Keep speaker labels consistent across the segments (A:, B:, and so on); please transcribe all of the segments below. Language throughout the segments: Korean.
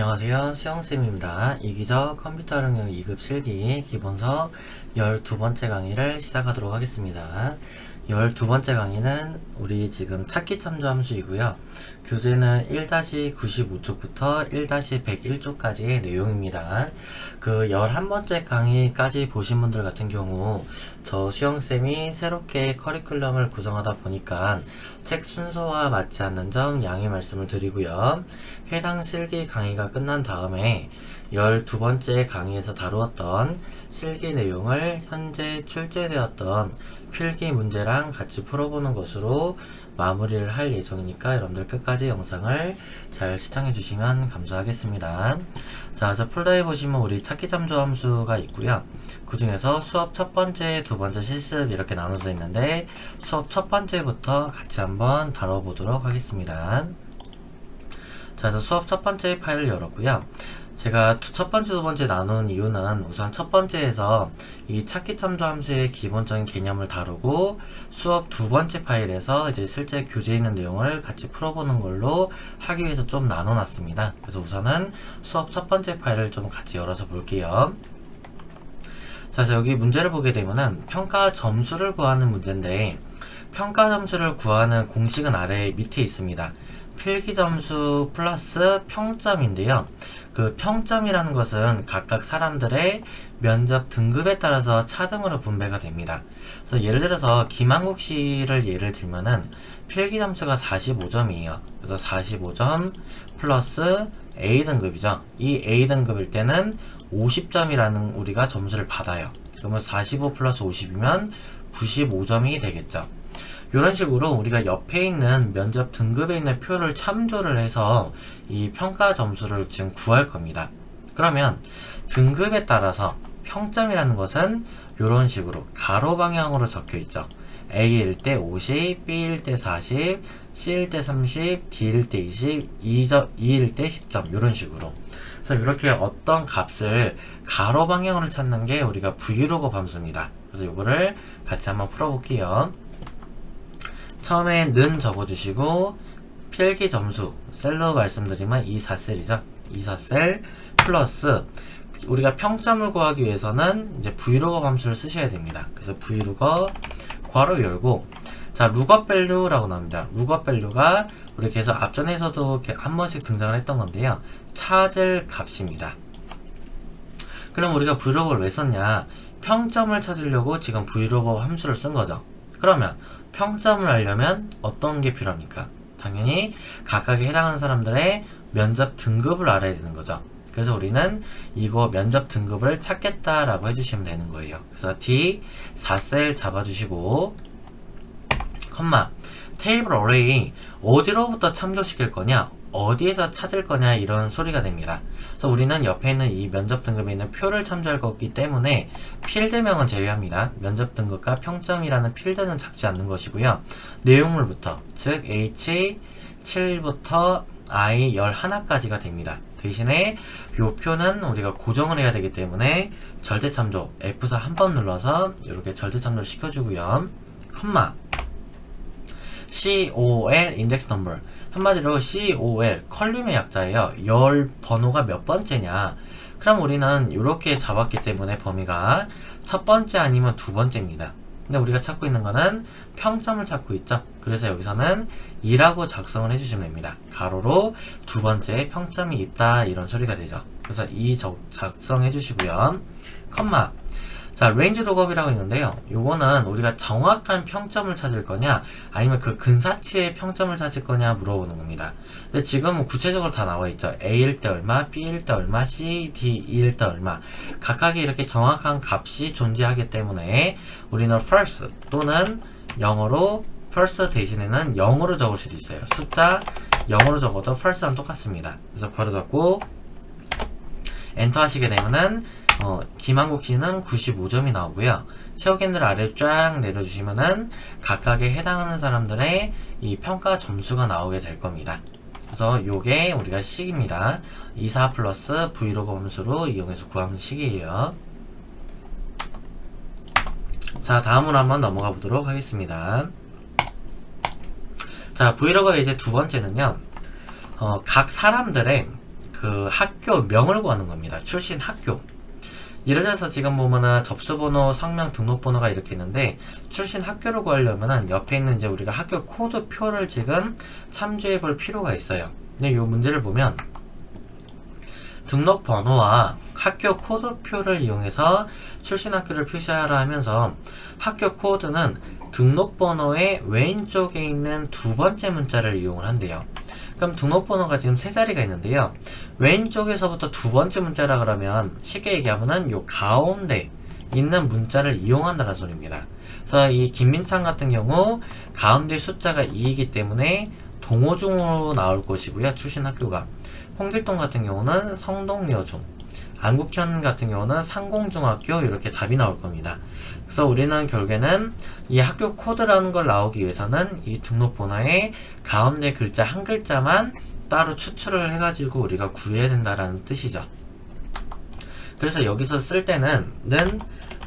A: 안녕하세요. 수영쌤입니다. 이기적 컴퓨터 활용력 2급 실기 기본서 12번째 강의를 시작하도록 하겠습니다. 12번째 강의는 우리 지금 찾기 참조 함수이고요. 교재는 1-95쪽부터 1-101쪽까지의 내용입니다. 그 11번째 강의까지 보신 분들 같은 경우 저 수영쌤이 새롭게 커리큘럼을 구성하다 보니까 책 순서와 맞지 않는 점 양해 말씀을 드리고요. 해당 실기 강의가 끝난 다음에 12번째 강의에서 다루었던 실기 내용을 현재 출제되었던 필기 문제랑 같이 풀어보는 것으로 마무리를 할 예정이니까 여러분들 끝까지 영상을 잘 시청해 주시면 감사하겠습니다. 자, 저 폴더에 보시면 우리 찾기 참조 함수가 있고요. 그 중에서 수업 첫 번째, 두 번째 실습 이렇게 나눠져 있는데 수업 첫 번째부터 같이 한번 다뤄보도록 하겠습니다. 자, 그래서 수업 첫 번째 파일을 열었고요. 제가 첫 번째, 두 번째 나눈 이유는 우선 첫 번째에서 이 찾기 참조 함수의 기본적인 개념을 다루고 수업 두 번째 파일에서 이제 실제 교재에 있는 내용을 같이 풀어보는 걸로 하기 위해서 좀 나눠놨습니다. 그래서 우선은 수업 첫 번째 파일을 좀 같이 열어서 볼게요. 자, 그래서 여기 문제를 보게 되면은 평가 점수를 구하는 문제인데 평가 점수를 구하는 공식은 아래 밑에 있습니다. 필기 점수 플러스 평점인데요. 그 평점이라는 것은 각각 사람들의 면접 등급에 따라서 차등으로 분배가 됩니다. 그래서 예를 들어서 김한국 씨를 예를 들면은 필기 점수가 45점이에요. 그래서 45점 플러스 A등급이죠. 이 A등급일 때는 50점이라는 우리가 점수를 받아요. 그러면 45 플러스 50이면 95점이 되겠죠. 이런 식으로 우리가 옆에 있는 면접 등급에 있는 표를 참조를 해서 이 평가 점수를 지금 구할 겁니다. 그러면 등급에 따라서 평점이라는 것은 이런 식으로 가로 방향으로 적혀 있죠. A일 때 50, B일 때 40, C일 때 30, D일 때 20, E일 때 10점 이런 식으로. 그래서 이렇게 어떤 값을 가로 방향으로 찾는 게 우리가 브이로그 함수입니다. 그래서 이거를 같이 한번 풀어볼게요. 처음에 는 적어주시고 필기 점수 셀로 말씀드리면 24셀이죠. 24셀 플러스 우리가 평점을 구하기 위해서는 이제 브이로그 함수를 쓰셔야 됩니다. 그래서 브이로그 괄호 열고 자 룩업 밸류라고 나옵니다. 룩업 밸류가 우리 계속 앞전에서도 이렇게 한 번씩 등장을 했던 건데요. 찾을 값입니다. 그럼 우리가 브이로그를 왜 썼냐? 평점을 찾으려고 지금 브이로그 함수를 쓴 거죠. 그러면 평점을 알려면 어떤 게 필요합니까? 당연히 각각에 해당하는 사람들의 면접 등급을 알아야 되는 거죠. 그래서 우리는 이거 면접 등급을 찾겠다라고 해주시면 되는 거예요. 그래서 D 4셀 잡아주시고 컴마 테이블 어레이 어디로부터 참조시킬 거냐? 어디에서 찾을 거냐 이런 소리가 됩니다. 그래서 우리는 옆에 있는 이 면접 등급에 있는 표를 참조할 거기 때문에 필드명은 제외합니다. 면접 등급과 평점이라는 필드는 잡지 않는 것이고요. 내용물부터 즉 H7부터 I 11까지가 됩니다. 대신에 이 표는 우리가 고정을 해야 되기 때문에 절대 참조 F4 한 번 눌러서 이렇게 절대 참조를 시켜주고요. 컴마 COL 인덱스 넘버 한마디로 COL 컬륨의 약자예요. 열 번호가 몇 번째냐. 그럼 우리는 이렇게 잡았기 때문에 범위가 첫 번째 아니면 두 번째입니다. 근데 우리가 찾고 있는 거는 평점을 찾고 있죠. 그래서 여기서는 2라고 작성을 해주시면 됩니다. 가로로 두 번째 평점이 있다 이런 소리가 되죠. 그래서 2 작성해 주시고요. 컴마 자, 레인지 룩업이라고 있는데요. 요거는 우리가 정확한 평점을 찾을 거냐, 아니면 그 근사치의 평점을 찾을 거냐 물어보는 겁니다. 근데 지금은 구체적으로 다 나와 있죠. A일 때 얼마, B일 때 얼마, C, D일 때 얼마. 각각의 이렇게 정확한 값이 존재하기 때문에 우리는 first 또는 영어로 first 대신에는 0으로 적을 수도 있어요. 숫자 0으로 적어도 first랑 똑같습니다. 그래서 괄호 닫고 엔터 하시게 되면은 김한국 씨는 95점이 나오고요. 채우기들 아래 쫙 내려주시면은 각각에 해당하는 사람들의 이 평가 점수가 나오게 될 겁니다. 그래서 요게 우리가 식입니다. 24 플러스 브이로그 함수로 이용해서 구하는 식이에요. 자, 다음으로 한번 넘어가 보도록 하겠습니다. 자, 브이로그의 이제 두 번째는요. 각 사람들의 그 학교명을 구하는 겁니다. 출신 학교. 예를 들어서 지금 보면은 접수번호, 성명, 등록번호가 이렇게 있는데 출신 학교를 구하려면은 옆에 있는 이제 우리가 학교 코드표를 지금 참조해 볼 필요가 있어요. 근데 이 문제를 보면 등록번호와 학교 코드표를 이용해서 출신 학교를 표시하라 하면서 학교 코드는 등록번호의 왼쪽에 있는 두 번째 문자를 이용을 한대요. 그럼 등록번호가 지금 세 자리가 있는데요. 왼쪽에서부터 두 번째 문자라 그러면 쉽게 얘기하면은 요 가운데 있는 문자를 이용한다는 소리입니다. 그래서 이 김민창 같은 경우 가운데 숫자가 2이기 때문에 동호중으로 나올 것이고요. 출신 학교가. 홍길동 같은 경우는 성동여중, 안국현 같은 경우는 상공중학교 이렇게 답이 나올 겁니다. 그래서 우리는 결국에는 이 학교 코드라는 걸 나오기 위해서는 이 등록번호의 가운데 글자 한 글자만 따로 추출을 해가지고 우리가 구해야 된다라는 뜻이죠. 그래서 여기서 쓸 때는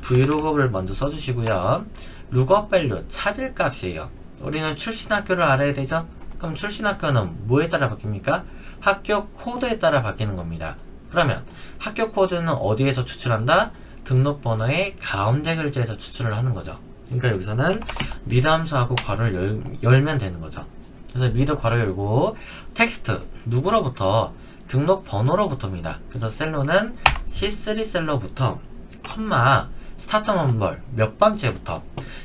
A: vlookup을 먼저 써주시고요. lookup value 찾을 값이에요. 우리는 출신 학교를 알아야 되죠. 그럼 출신 학교는 뭐에 따라 바뀝니까? 학교 코드에 따라 바뀌는 겁니다. 그러면 학교 코드는 어디에서 추출한다? 등록번호의 가운데 글자에서 추출을 하는 거죠. 그러니까 여기서는 미드 함수하고 괄호를 열면 되는 거죠. 그래서 미드 괄호 열고 텍스트 누구로부터? 등록번호로부터입니다. 그래서 셀로는 C3 셀로부터 컴마 스타트 넘버 몇 번째부터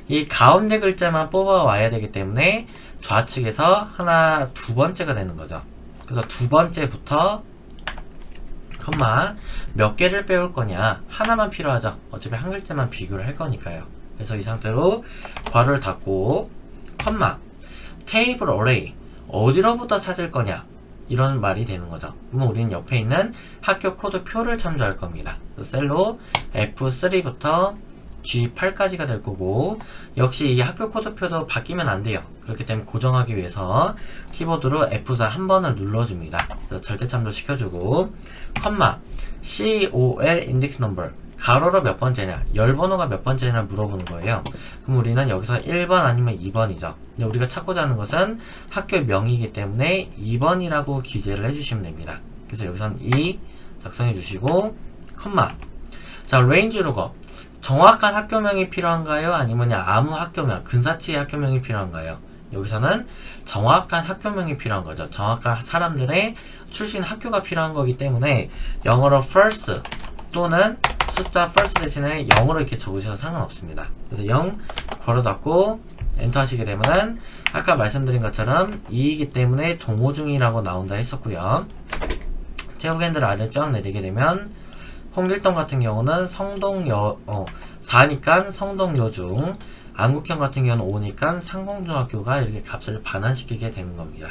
A: 이 가운데 글자만 뽑아 와야 되기 때문에 좌측에서 하나 두 번째가 되는 거죠. 그래서 두 번째부터 컴마 몇 개를 빼올 거냐 하나만 필요하죠. 어차피 한 글자만 비교를 할 거니까요. 그래서 이 상태로 괄호를 닫고 컴마 테이블 어레이 어디로부터 찾을 거냐 이런 말이 되는 거죠. 그러면 우리는 옆에 있는 학교 코드 표를 참조할 겁니다. 셀로 F3부터 G8까지가 될 거고 역시 이 학교 코드 표도 바뀌면 안 돼요. 그렇기 때문에 고정하기 위해서 키보드로 F4 한 번을 눌러줍니다. 그래서 절대 참조 시켜주고 컴마 COL 인덱스 넘버 가로로 몇 번째냐 열 번호가 몇 번째냐 물어보는 거예요. 그럼 우리는 여기서 1번 아니면 2번이죠. 근데 우리가 찾고자 하는 것은 학교 명이기 때문에 2번이라고 기재를 해주시면 됩니다. 그래서 여기서는 2 작성해 주시고 컴마 자 레인지 룩업 정확한 학교명이 필요한가요? 아니면 아무 학교명, 근사치의 학교명이 필요한가요? 여기서는 정확한 학교명이 필요한 거죠. 정확한 사람들의 출신 학교가 필요한 거기 때문에 영어로 first 또는 숫자 first 대신에 0으로 이렇게 적으셔도 상관없습니다. 그래서 0 괄호 닫고 엔터 하시게 되면 아까 말씀드린 것처럼 2이기 때문에 동호중이라고 나온다 했었고요. 제후겐들 아래로 쫙 내리게 되면 홍길동 같은 경우는 4니까 성동여중, 안국현 같은 경우는 5니까 상공중학교가 이렇게 값을 반환시키게 되는 겁니다.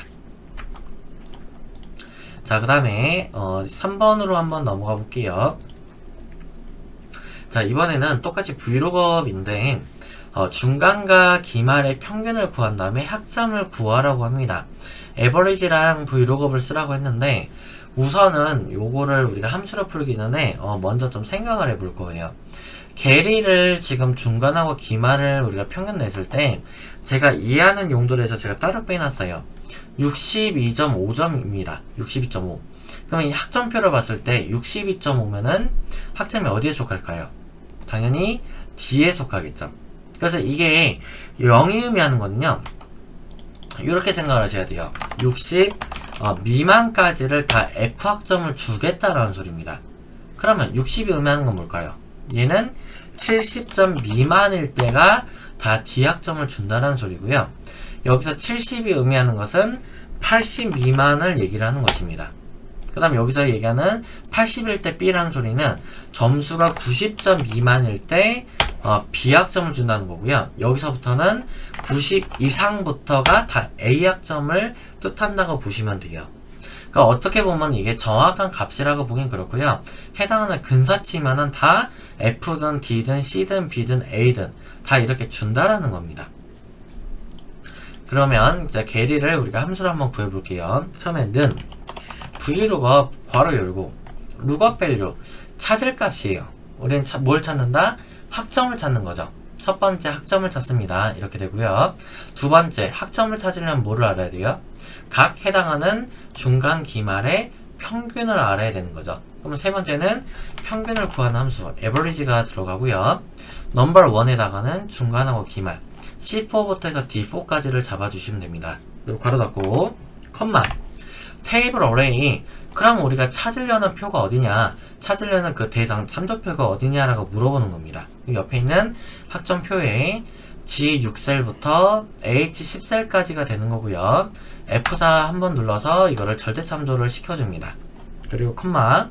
A: 자, 그 다음에 3번으로 한번 넘어가 볼게요. 자, 이번에는 똑같이 vlookup인데 중간과 기말의 평균을 구한 다음에 학점을 구하라고 합니다. average랑 vlookup을 쓰라고 했는데 우선은 요거를 우리가 함수로 풀기 전에 먼저 좀 생각을 해볼 거예요. 계리를 지금 중간하고 기말을 우리가 평균 냈을 때 제가 이해하는 용도로 해서 제가 따로 빼놨어요. 62.5점입니다. 62.5. 그러면 이 학점표를 봤을 때 62.5면은 학점이 어디에 속할까요? 당연히 D에 속하겠죠. 그래서 이게 0이 의미하는 거는요. 이렇게 생각을 하셔야 돼요. 60 미만까지를 다 F학점을 주겠다라는 소리입니다. 그러면 60이 의미하는 건 뭘까요? 얘는 70점 미만일 때가 다 D학점을 준다라는 소리고요. 여기서 70이 의미하는 것은 80 미만을 얘기를 하는 것입니다. 그 다음 여기서 얘기하는 80일 때 B라는 소리는 점수가 90점 미만일 때 B학점을 준다는 거고요. 여기서부터는 90 이상부터가 다 A학점을 뜻한다고 보시면 돼요. 그러니까 어떻게 보면 이게 정확한 값이라고 보긴 그렇고요. 해당하는 근사치면은 다 F든 D든 C든 B든 A든 다 이렇게 준다라는 겁니다. 그러면 이제 계리를 우리가 함수로 한번 구해볼게요. 처음에는 vlookup 괄호 열고 lookup value 찾을 값이에요. 우리는 뭘 찾는다? 학점을 찾는 거죠. 첫 번째 학점을 찾습니다. 이렇게 되고요. 두 번째 학점을 찾으려면 뭐를 알아야 돼요? 각 해당하는 중간 기말의 평균을 알아야 되는 거죠. 그러면 세 번째는 평균을 구하는 함수 average가 들어가고요. 넘버 1에다가는 중간하고 기말 C4부터 해서 D4까지를 잡아주시면 됩니다. 그리고 괄호 닫고 컴마 테이블 어레이. 그럼 우리가 찾으려는 표가 어디냐, 찾으려는 그 대상 참조표가 어디냐라고 물어보는 겁니다. 옆에 있는 학점표에 G6셀부터 H10셀까지가 되는 거고요. F4 한번 눌러서 이거를 절대 참조를 시켜줍니다. 그리고 컴마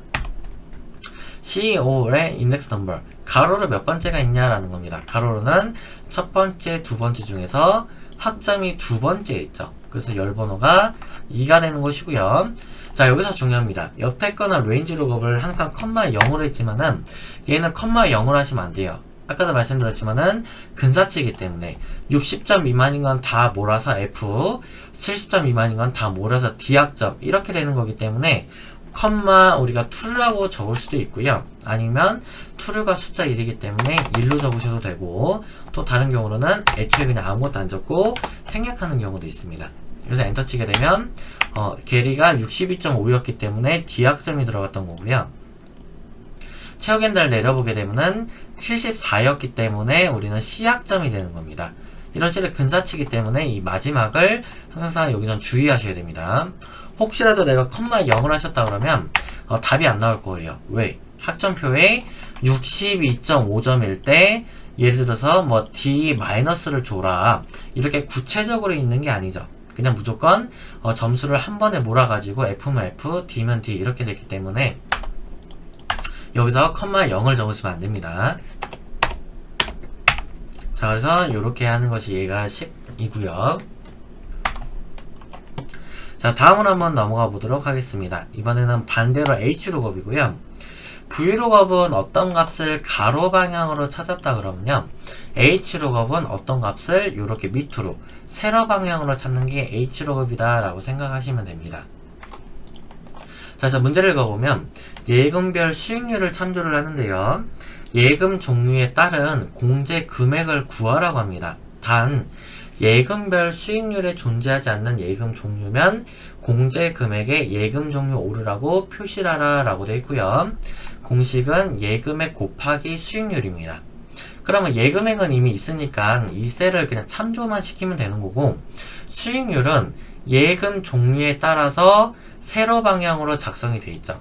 A: C5의 인덱스 넘버 가로로 몇 번째가 있냐라는 겁니다. 가로로는 첫 번째, 두 번째 중에서 학점이 두 번째 있죠. 그래서 열 번호가 2가 되는 것이고요. 자, 여기서 중요합니다. 옆에 거나 레인지 룩업을 항상 컴마 0으로 했지만은 얘는 컴마 0으로 하시면 안 돼요. 아까도 말씀드렸지만은 근사치이기 때문에 60점 미만인 건 다 몰아서 F, 70점 미만인 건 다 몰아서 D학점 이렇게 되는 거기 때문에 컴마 우리가 true라고 적을 수도 있고요. 아니면 true가 숫자 1이기 때문에 1로 적으셔도 되고, 또 다른 경우로는 애초에 그냥 아무것도 안 적고 생략하는 경우도 있습니다. 그래서 엔터 치게 되면 게리가 62.5였기 때문에 D학점이 들어갔던 거고요. 체육엔더를 내려보게 되면은 74였기 때문에 우리는 C학점이 되는 겁니다. 이런 식의 근사치이기 때문에 이 마지막을 항상 여기선 주의하셔야 됩니다. 혹시라도 내가 컴마 0을 하셨다 그러면 답이 안 나올 거예요. 왜? 학점표에 62.5점일 때 예를 들어서 뭐 D-를 줘라 이렇게 구체적으로 있는 게 아니죠. 그냥 무조건 점수를 한 번에 몰아가지고 F면 F, D면 D 이렇게 됐기 때문에 여기서 컴마 0을 적으시면 안 됩니다. 자, 그래서 이렇게 하는 것이 얘가 10이고요. 자, 다음으로 한번 넘어가 보도록 하겠습니다. 이번에는 반대로 H룩업이고요. V룩업은 어떤 값을 가로 방향으로 찾았다 그러면요, H룩업은 어떤 값을 이렇게 밑으로 세로 방향으로 찾는 게 H룩업이다 라고 생각하시면 됩니다. 자, 그래서 문제를 읽어보면 예금별 수익률을 참조를 하는데요, 예금 종류에 따른 공제 금액을 구하라고 합니다. 단 예금별 수익률에 존재하지 않는 예금 종류면 공제 금액에 예금 종류 오르라고 표시를 하라 라고 되어 있고요. 공식은 예금액 곱하기 수익률입니다. 그러면 예금액은 이미 있으니까 이 셀을 그냥 참조만 시키면 되는 거고, 수익률은 예금 종류에 따라서 세로 방향으로 작성이 되어 있죠.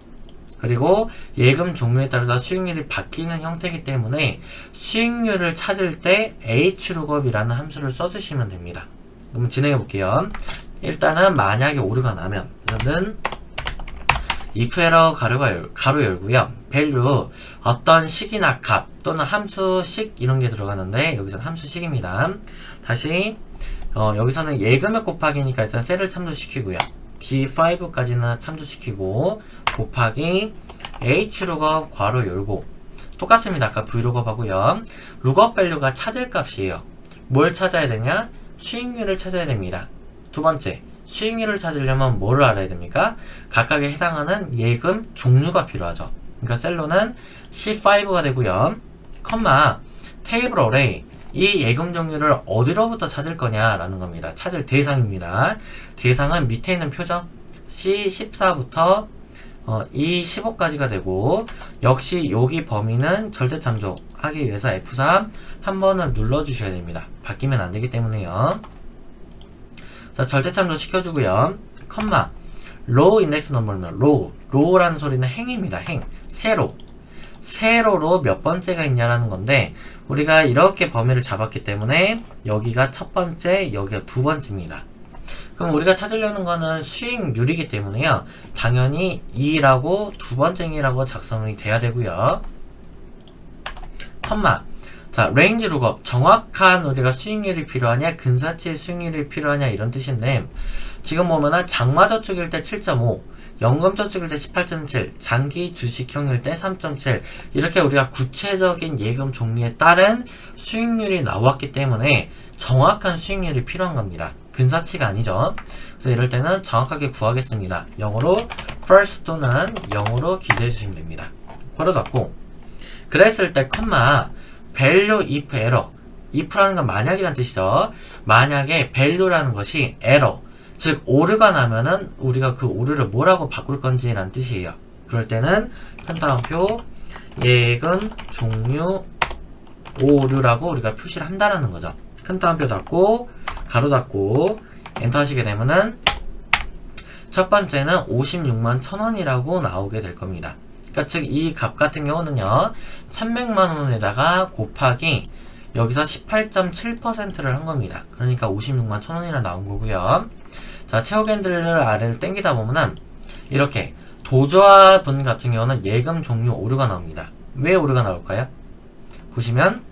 A: 그리고 예금 종류에 따라서 수익률이 바뀌는 형태이기 때문에 수익률을 찾을 때 H룩업이라는 함수를 써주시면 됩니다. 그럼 진행해 볼게요. 일단은 만약에 오류가 나면 저는 if 에러 가로 열고요. value 어떤 식이나 값 또는 함수식 이런 게 들어가는데 여기서는 함수식입니다. 다시 여기서는 예금액 곱하기니까 일단 셀을 참조시키고요. D5까지는 참조시키고 곱하기 H룩업 괄호 열고 똑같습니다. 아까 V룩업 하고요. 룩업 밸류가 찾을 값이에요. 뭘 찾아야 되냐? 수익률을 찾아야 됩니다. 두 번째, 수익률을 찾으려면 뭐를 알아야 됩니까? 각각에 해당하는 예금 종류가 필요하죠. 그러니까 셀로는 C5가 되고요. 컴마 테이블 어레이, 이 예금 종류를 어디로부터 찾을 거냐라는 겁니다. 찾을 대상입니다. 대상은 밑에 있는 표죠. C14부터 E15까지가 되고, 역시 여기 범위는 절대 참조하기 위해서 F3 한 번을 눌러주셔야 됩니다. 바뀌면 안 되기 때문에요. 자, 절대 참조 시켜주고요. 컴마 로우 인덱스 넘버는 로우라는 소리는 행입니다. 행, 세로로 몇 번째가 있냐라는 건데, 우리가 이렇게 범위를 잡았기 때문에 여기가 첫 번째, 여기가 두 번째입니다. 그럼 우리가 찾으려는 거는 수익률이기 때문에요, 당연히 2라고 두 번째이라고 작성이 돼야 되고요. 컴마 자, 레인지 룩업, 정확한 우리가 수익률이 필요하냐, 근사치의 수익률이 필요하냐 이런 뜻인데, 지금 보면은 장마저축일 때 7.5, 연금저축일 때 18.7, 장기 주식형일 때 3.7 이렇게 우리가 구체적인 예금 종류에 따른 수익률이 나왔기 때문에 정확한 수익률이 필요한 겁니다. 근사치가 아니죠. 그래서 이럴 때는 정확하게 구하겠습니다. 영어로 first 또는 영어로 기재해 주시면 됩니다. 괄호 닫고 그랬을 때 컴마 value if error, if라는 건 만약이란 뜻이죠. 만약에 value라는 것이 error, 즉 오류가 나면은 우리가 그 오류를 뭐라고 바꿀 건지란 뜻이에요. 그럴 때는 큰 따옴표 예금 종류 오류라고 우리가 표시를 한다라는 거죠. 큰 따옴표 닫고 가로 닫고 엔터 하시게 되면은 첫 번째는 56만 1,000원이라고 나오게 될 겁니다. 그러니까 즉 이 값 같은 경우는요 300만 원에다가 곱하기 여기서 18.7%를 한 겁니다. 그러니까 56만 1,000원이라 나온 거고요. 자, 채우기 핸들을 아래로 당기다 보면은 이렇게 도저하분 같은 경우는 예금 종류 오류가 나옵니다. 왜 오류가 나올까요? 보시면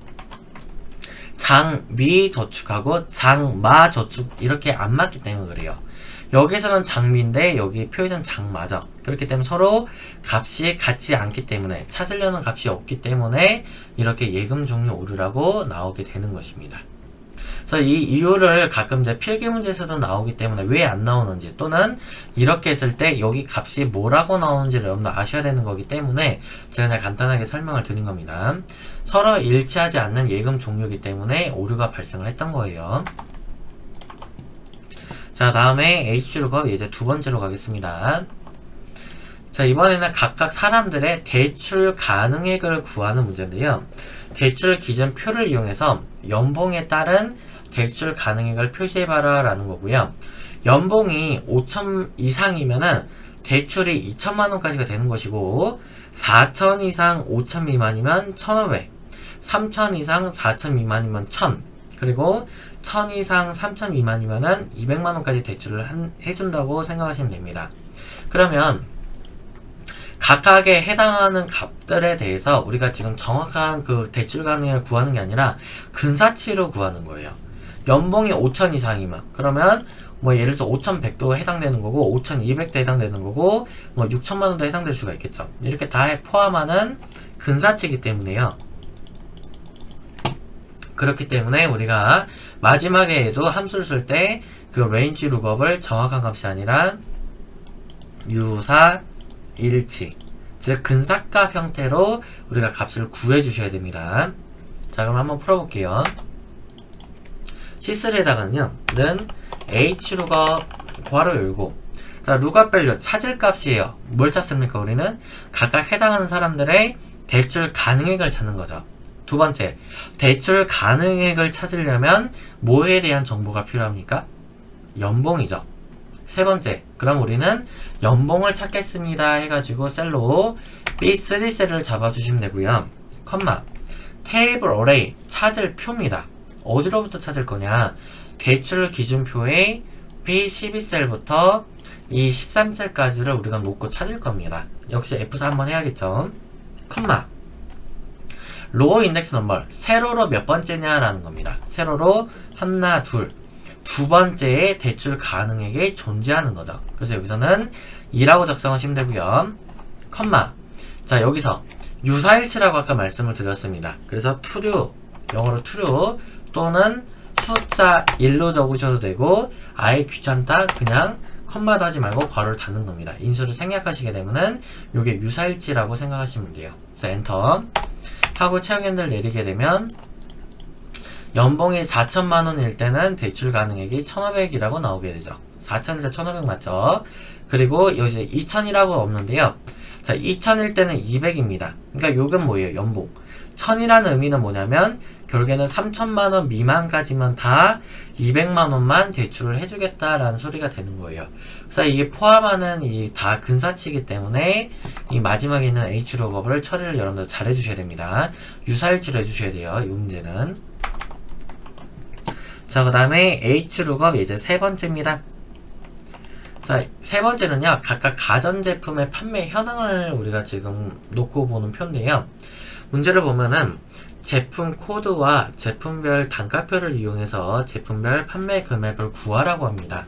A: 장미 저축하고 장마 저축 이렇게 안 맞기 때문에 그래요. 여기서는 장미인데 여기 표에는 장마죠. 그렇기 때문에 서로 값이 같지 않기 때문에 찾으려는 값이 없기 때문에 이렇게 예금 종류 오류라고 나오게 되는 것입니다. 그래서 이 이유를 가끔 이제 필기 문제에서도 나오기 때문에 왜 안 나오는지 또는 이렇게 했을 때 여기 값이 뭐라고 나오는지를 여러분들 아셔야 되는 거기 때문에 제가 그냥 간단하게 설명을 드린 겁니다. 서로 일치하지 않는 예금 종류이기 때문에 오류가 발생을 했던 거예요. 자, 다음에 H출급 이제 두 번째로 가겠습니다. 자, 이번에는 각각 사람들의 대출 가능액을 구하는 문제인데요. 대출 기준표를 이용해서 연봉에 따른 대출 가능액을 표시해봐라 라는 거고요. 연봉이 5천 이상이면은 대출이 2천만 원까지가 되는 것이고 4천 이상 5천 미만이면 1,500, 3천 이상 4천 미만이면 1,000, 그리고 1,000 이상 3천 미만이면은 200만 원까지 대출을 해준다고 생각하시면 됩니다. 그러면 각각에 해당하는 값들에 대해서 우리가 지금 정확한 그 대출 가능액을 구하는 게 아니라 근사치로 구하는 거예요. 연봉이 5천 이상이면 그러면 뭐 예를 들어서 5,100도 해당되는 거고 5,200도 해당되는 거고 뭐 6천만 원도 해당될 수가 있겠죠. 이렇게 다 포함하는 근사치이기 때문에요. 그렇기 때문에 우리가 마지막에도 함수를 쓸 때 그 레인지 룩업을 정확한 값이 아니라 유사 일치, 즉 근사값 형태로 우리가 값을 구해 주셔야 됩니다. 자, 그럼 한번 풀어볼게요. C3에다가는요 는 H룩업 괄호 열고, 자, 룩업 밸류 찾을 값이에요. 뭘 찾습니까? 우리는 각각 해당하는 사람들의 대출 가능액을 찾는 거죠. 두 번째, 대출 가능액을 찾으려면 뭐에 대한 정보가 필요합니까? 연봉이죠. 세 번째, 그럼 우리는 연봉을 찾겠습니다 해가지고 셀로 B3 셀을 잡아주시면 되고요. 컴마 테이블 어레이 찾을 표입니다. 어디로부터 찾을 거냐? 대출 기준표의 B12 셀부터 이 13셀까지를 우리가 놓고 찾을 겁니다. 역시 F4 한번 해야겠죠. 컴마 로우 인덱스 넘버 세로로 몇 번째냐 라는 겁니다. 세로로 하나 두 번째의 대출 가능액이 존재하는 거죠. 그래서 여기서는 2라고 작성하시면 되고요. 컴마 자, 여기서 유사일치라고 아까 말씀을 드렸습니다. 그래서 true, 영어로 true 또는 숫자 1로 적으셔도 되고 아예 귀찮다 그냥 컴마도 하지 말고 괄호를 닫는 겁니다. 인수를 생략하시게 되면은 이게 유사일치라고 생각하시면 돼요. 그래서 엔터 하고 채용 핸들 내리게 되면 연봉이 4천만 원일 때는 대출 가능액이 1,500이라고 나오게 되죠. 4천에서 1,500 맞죠? 그리고 여기 2천이라고 없는데요. 자, 2천일 때는 200입니다. 그러니까 요건 뭐예요? 연봉. 1,000이라는 의미는 뭐냐면 결국에는 3천만 원 미만까지만 다 200만 원만 대출을 해주겠다라는 소리가 되는 거예요. 그래서 이게 포함하는 이 다 근사치이기 때문에 이 마지막에 있는 H룩업을 처리를 여러분들 잘 해주셔야 됩니다. 유사일치로 해주셔야 돼요. 이 문제는. 자, 그 다음에 H룩업 이제 세 번째입니다. 자, 세 번째는요, 각각 가전제품의 판매 현황을 우리가 지금 놓고 보는 표인데요. 문제를 보면은 제품 코드와 제품별 단가표를 이용해서 제품별 판매 금액을 구하라고 합니다.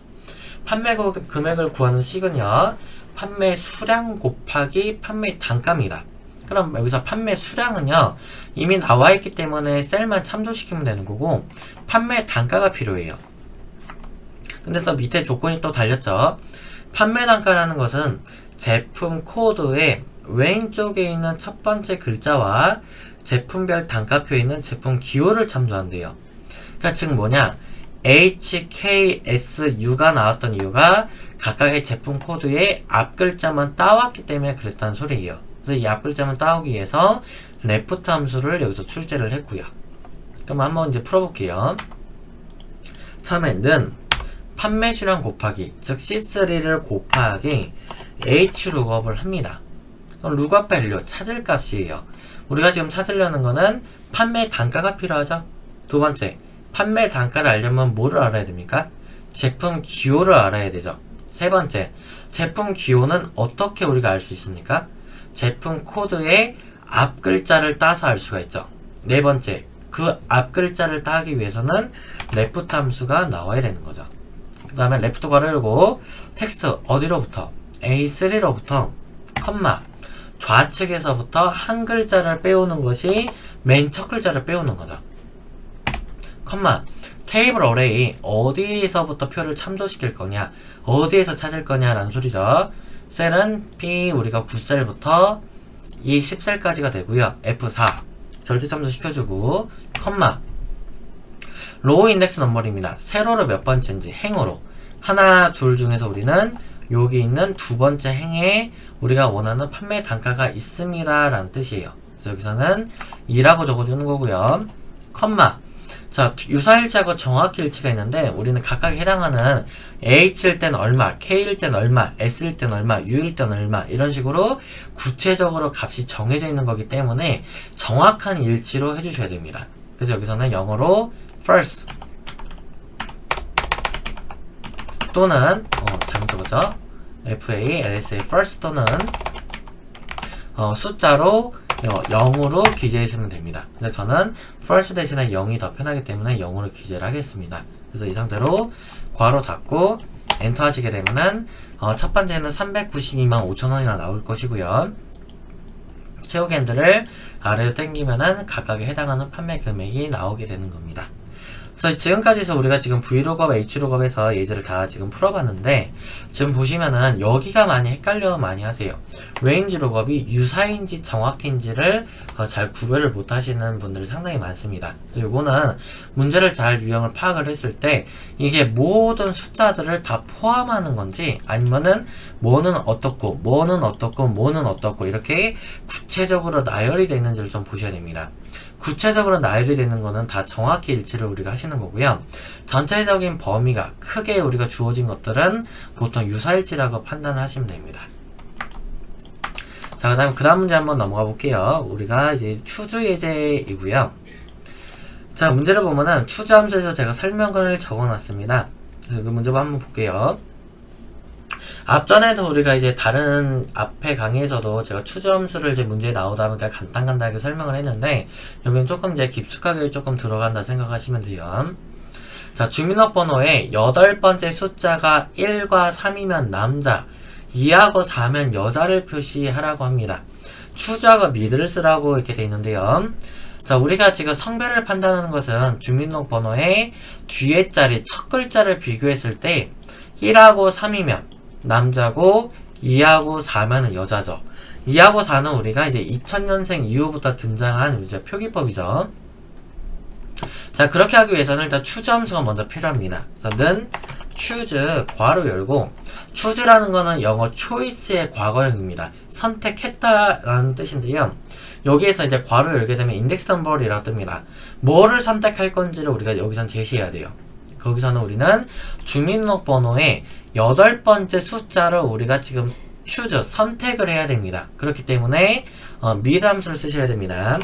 A: 판매 금액을 구하는 식은요, 판매 수량 곱하기 판매 단가입니다. 그럼 여기서 판매 수량은요, 이미 나와 있기 때문에 셀만 참조시키면 되는 거고, 판매 단가가 필요해요. 근데 또 밑에 조건이 또 달렸죠. 판매 단가라는 것은 제품 코드의 왼쪽에 있는 첫 번째 글자와 제품별 단가표에 있는 제품 기호를 참조한대요. 그러니까 즉 뭐냐, HKSU가 나왔던 이유가 각각의 제품 코드의 앞 글자만 따왔기 때문에 그랬다는 소리예요. 그래서 이 앞 글자만 따오기 위해서 left 함수를 여기서 출제를 했고요. 그럼 한번 이제 풀어볼게요. 처음에는 판매수량 곱하기, 즉 C3를 곱하기 HLOOKUP을 합니다. 그럼 lookup value, 찾을 값이에요. 우리가 지금 찾으려는 거는 판매 단가가 필요하죠. 두 번째, 판매 단가를 알려면 뭐를 알아야 됩니까? 제품 기호를 알아야 되죠. 세 번째, 제품 기호는 어떻게 우리가 알 수 있습니까? 제품 코드의 앞 글자를 따서 알 수가 있죠. 네 번째, 그 앞 글자를 따기 위해서는 left 함수가 나와야 되는 거죠. 그 다음에 left 괄호 열고 텍스트 어디로부터? A3로부터 컴마 좌측에서부터 한 글자를 빼오는 것이 맨 첫 글자를 빼오는 거죠. 컴마 테이블 어레이 어디에서부터 표를 참조시킬 거냐, 어디에서 찾을 거냐 라는 소리죠. 셀은 B 우리가 9셀부터 이 10셀까지가 되고요. F4 절대 참조 시켜주고 컴마 로우 인덱스 넘버입니다. 세로로 몇 번째인지 행으로 하나 둘 중에서 우리는 여기 있는 두 번째 행에 우리가 원하는 판매 단가가 있습니다 라는 뜻이에요. 그래서 여기서는 2라고 적어주는 거고요. 컴마 자, 유사일치하고 정확히 일치가 있는데 우리는 각각 해당하는 H일 땐 얼마, K일 땐 얼마, S일 땐 얼마, U일 땐 얼마 이런 식으로 구체적으로 값이 정해져 있는 거기 때문에 정확한 일치로 해주셔야 됩니다. 그래서 여기서는 영어로 first 또는 잘못 적었죠? FALSA first 또는 숫자로 0으로 기재했으면 됩니다. 근데 저는 first 대신에 0이 더 편하기 때문에 0으로 기재를 하겠습니다. 그래서 이 상태로 괄호 닫고 엔터 하시게 되면은 첫 번째는 392만 5천원이나 나올 것이고요. 채우기 핸들을 아래로 당기면은 각각에 해당하는 판매 금액이 나오게 되는 겁니다. 그래서 지금까지서 우리가 지금 Vlookup, HLOOKUP에서 예제를 다 지금 풀어봤는데 지금 보시면은 여기가 많이 헷갈려 많이 하세요. range lookup이 유사인지 정확인지를 잘 구별을 못 하시는 분들이 상당히 많습니다. 그래서 요거는 문제를 잘 유형을 파악을 했을 때 이게 모든 숫자들을 다 포함하는 건지 아니면은 뭐는 어떻고 뭐는 어떻고 뭐는 어떻고 이렇게 구체적으로 나열이 되어 있는지를 좀 보셔야 됩니다. 구체적으로 나열이 되는 거는 다 정확히 일치를 우리가 하시는 거고요. 전체적인 범위가 크게 우리가 주어진 것들은 보통 유사일치라고 판단을 하시면 됩니다. 자, 그 다음 문제 한번 넘어가 볼게요. 우리가 이제 추주 예제이고요. 자, 문제를 보면은 추주 함수에서 제가 설명을 적어 놨습니다. 그래서 그 문제 한번 볼게요. 앞전에도 우리가 이제 다른 앞에 강의에서도 제가 추주 함수를 이제 문제에 나오다 보니까 간단하게 설명을 했는데 여기는 조금 이제 깊숙하게 조금 들어간다 생각하시면 돼요. 자, 주민등록번호의 8번째 숫자가 1과 3이면 남자, 2하고 4면 여자를 표시하라고 합니다. 추주하고 미드를 쓰라고 이렇게 돼 있는데요. 자, 우리가 지금 성별을 판단하는 것은 주민등록번호의 뒤에 자리 첫 글자를 비교했을 때 1하고 3이면 남자고 2하고 4면은 여자죠. 2하고 4는 우리가 이제 2000년생 이후부터 등장한 이제 표기법이죠. 자, 그렇게 하기 위해서는 일단 추주 함수가 먼저 필요합니다. 는 choose 괄호 열고 choose라는 거는 영어 choice의 과거형입니다. 선택했다라는 뜻인데요. 여기에서 이제 괄호 열게 되면 index number이라고 뜹니다. 뭐를 선택할 건지를 우리가 여기선 제시해야 돼요. 거기서는 우리는 주민등록번호의 8번째 숫자를 우리가 지금 choose, 선택을 해야 됩니다. 그렇기 때문에 mid 함수를 쓰셔야 됩니다.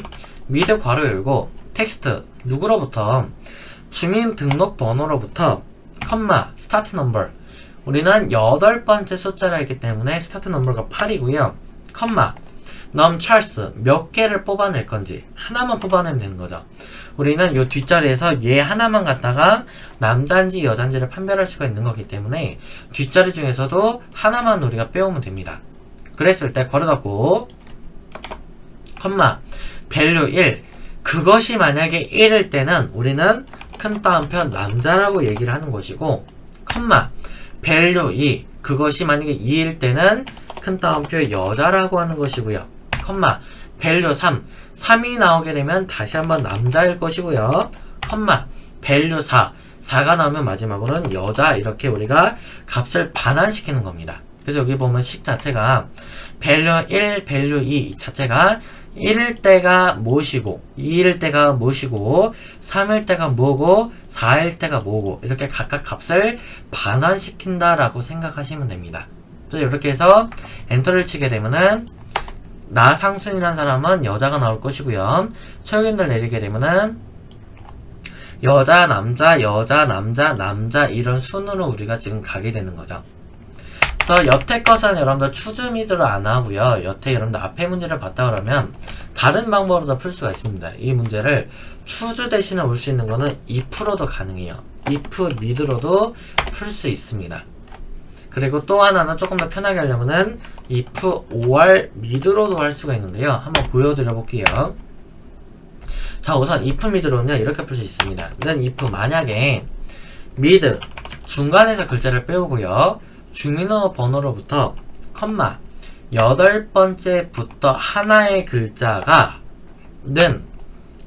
A: mid 괄호 열고 텍스트 누구로부터 주민등록번호로부터 컴마 스타트 넘버 우리는 8번째 숫자라 했기 때문에 스타트 넘버가 8이고요. 컴마 넘 찰스 몇 개를 뽑아낼 건지 하나만 뽑아내면 되는 거죠. 우리는 이 뒷자리에서 얘 하나만 갖다가 남자인지 여자인지를 판별할 수가 있는 거기 때문에 뒷자리 중에서도 하나만 우리가 빼오면 됩니다. 그랬을 때 괄호 닫고 컴마 value 1 그것이 만약에 1일 때는 우리는 큰 따옴표 남자라고 얘기를 하는 것이고 컴마 value 2 그것이 만약에 2일 때는 큰 따옴표 여자라고 하는 것이고요. 컴마 value 3이 나오게 되면 다시 한번 남자일 것이고요. 컴마 value 4 4가 나오면 마지막으로는 여자 이렇게 우리가 값을 반환시키는 겁니다. 그래서 여기 보면 식 자체가 value 1, value 2 자체가 1일 때가 무엇이고 2일 때가 무엇이고 3일 때가 뭐고 4일 때가 뭐고 이렇게 각각 값을 반환시킨다라고 생각하시면 됩니다. 그래서 이렇게 해서 엔터를 치게 되면은 나상순이라는 사람은 여자가 나올 것이고요. 초역인들 내리게 되면은 여자, 남자, 여자, 남자, 남자 이런 순으로 우리가 지금 가게 되는 거죠. 그래서 여태 것은 여러분들 추주 미드로 안 하고요. 여태 여러분들 앞에 문제를 봤다 그러면 다른 방법으로도 풀 수가 있습니다. 이 문제를 추주 대신에 올 수 있는 거는 if로도 가능해요. if 미드로도 풀 수 있습니다. 그리고 또 하나는 조금 더 편하게 하려면은 if or 미드로도 할 수가 있는데요. 한번 보여드려 볼게요. 자, 우선 if 미드로는요 이렇게 풀 수 있습니다. if 만약에 mid 중간에서 글자를 빼오고요. 주민번호로부터 컴마 8번째부터 하나의 글자가 는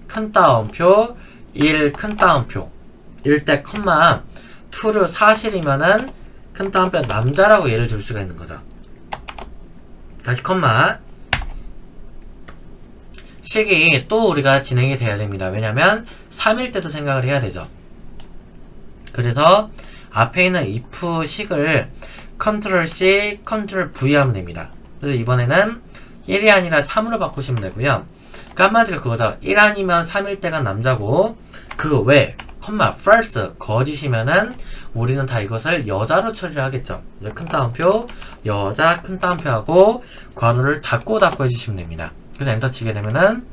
A: 큰 따옴표 1 큰 따옴표 일 때 컴마 true로 사실이면은 큰 따옴표 남자라고 예를 들 수가 있는 거죠. 다시 컴마 식이 또 우리가 진행이 돼야 됩니다. 왜냐면 3일 때도 생각을 해야 되죠. 그래서 앞에 있는 if 식을 컨트롤 C, 컨트롤 V 하면 됩니다. 그래서 이번에는 1이 아니라 3으로 바꾸시면 되고요. 그러니까 한마디로 그거죠. 1 아니면 3일 때가 남자고 그 외, 컴마, false, 거짓이면은 우리는 다 이것을 여자로 처리를 하겠죠. 이제 큰 따옴표, 여자, 큰 따옴표 하고 괄호를 닫고 해주시면 됩니다. 그래서 엔터 치게 되면은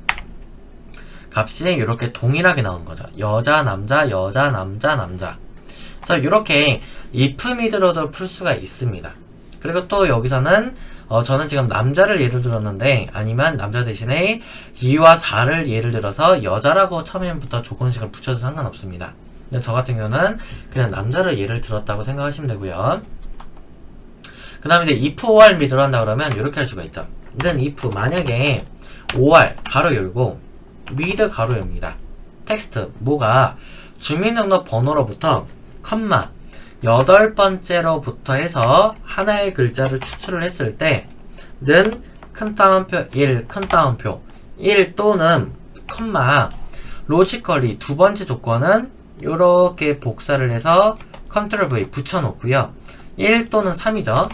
A: 값이 이렇게 동일하게 나오는 거죠. 여자, 남자, 여자, 남자, 남자. 그래서 이렇게 if 미드로도 풀 수가 있습니다. 그리고 또 여기서는 저는 지금 남자를 예를 들었는데 아니면 남자 대신에 2와 4를 예를 들어서 여자라고 처음부터 조건식을 붙여도 상관없습니다. 근데 저 같은 경우는 그냥 남자를 예를 들었다고 생각하시면 되고요. 그 다음에 이제 if or 미드로 한다 그러면 이렇게 할 수가 있죠. 일단 if 만약에 or 가로 열고 mid 가로 엽니다. 텍스트 뭐가 주민등록번호로부터 컴마 8번째로부터 해서 하나의 글자를 추출을 했을 때는 큰 따옴표 1, 큰 따옴표 1 또는 컴마 로지컬리 두 번째 조건은 이렇게 복사를 해서 컨트롤 V 붙여놓고요. 1 또는 3이죠.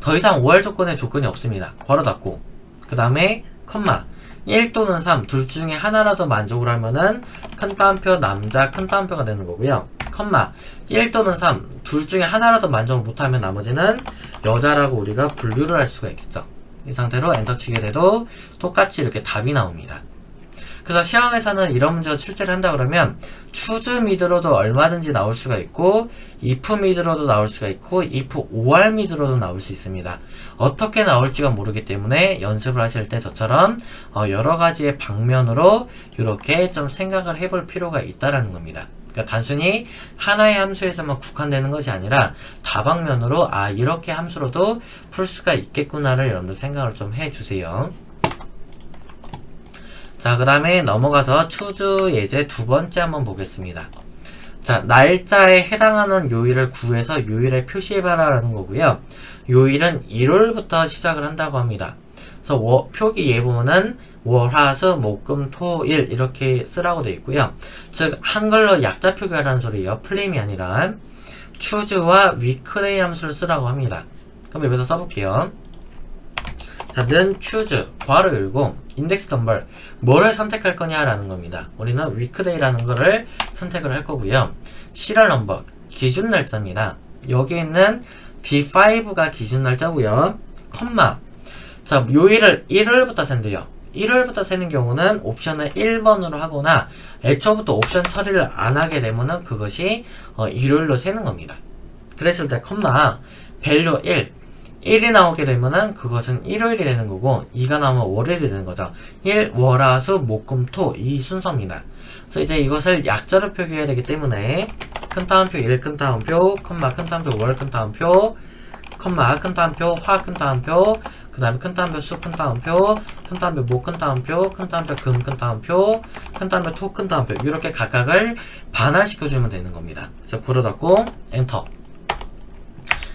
A: 더 이상 OR 조건에 조건이 없습니다. 괄호 닫고 그 다음에 컴마 1 또는 3 둘 중에 하나라도 만족을 하면은 큰 따옴표 남자 큰 따옴표가 되는 거고요. 컴마 1 또는 3 둘 중에 하나라도 만족을 못하면 나머지는 여자라고 우리가 분류를 할 수가 있겠죠. 이 상태로 엔터 치게 돼도 똑같이 이렇게 답이 나옵니다. 그래서 시험에서는 이런 문제가 출제를 한다 그러면 추주 미드로도 얼마든지 나올 수가 있고 if 미드로도 나올 수가 있고 if or 미드로도 나올 수 있습니다. 어떻게 나올지가 모르기 때문에 연습을 하실 때 저처럼 여러 가지의 방면으로 이렇게 좀 생각을 해볼 필요가 있다라는 겁니다. 그러니까 단순히 하나의 함수에서만 국한되는 것이 아니라 다방면으로 이렇게 함수로도 풀 수가 있겠구나를 여러분들 생각을 좀 해주세요. 자, 그 다음에 넘어가서 추주 예제 두 번째 한번 보겠습니다. 자, 날짜에 해당하는 요일을 구해서 요일에 표시해봐라 라는 거고요. 요일은 1월부터 시작을 한다고 합니다. 그래서 표기 예 보면은 월, 화, 수, 목, 금, 토, 일 이렇게 쓰라고 되어 있고요. 즉 한글로 약자 표기하라는 소리예요. 플레임이 아니라 추주와 위크데이 함수를 쓰라고 합니다. 그럼 여기서 써볼게요. 자, 는 choose 괄호 열고 인덱스 넘버 뭐를 선택할 거냐라는 겁니다. 우리는 위크데이라는 거를 선택을 할 거고요. 시리얼 넘버 기준 날짜입니다. 여기에 있는 D5가 기준 날짜고요. 컴마 자, 요일을 1월부터 센대요. 1월부터 세는 경우는 옵션을 1번으로 하거나 애초부터 옵션 처리를 안 하게 되면은 그것이 일요일로 세는 겁니다. 그랬을 때 컴마 value 1이 나오게 되면은 그것은 일요일이 되는 거고 2가 나오면 월요일이 되는 거죠. 1, 월, 화, 수, 목, 금, 토 이 순서입니다. 그래서 이제 이것을 약자로 표기해야 되기 때문에 큰 따옴표 1, 큰 따옴표, 컴마 큰 따옴표 월, 큰 따옴표, 컴마 큰 따옴표, 화 큰 따옴표, 그 다음에 큰 따옴표 수 큰 따옴표, 큰 따옴표 모 큰 따옴표, 큰 따옴표 금 큰 따옴표, 큰 따옴표 토 큰 따옴표 이렇게 각각을 반환시켜주면 되는 겁니다. 그래서 괄호 닫고 엔터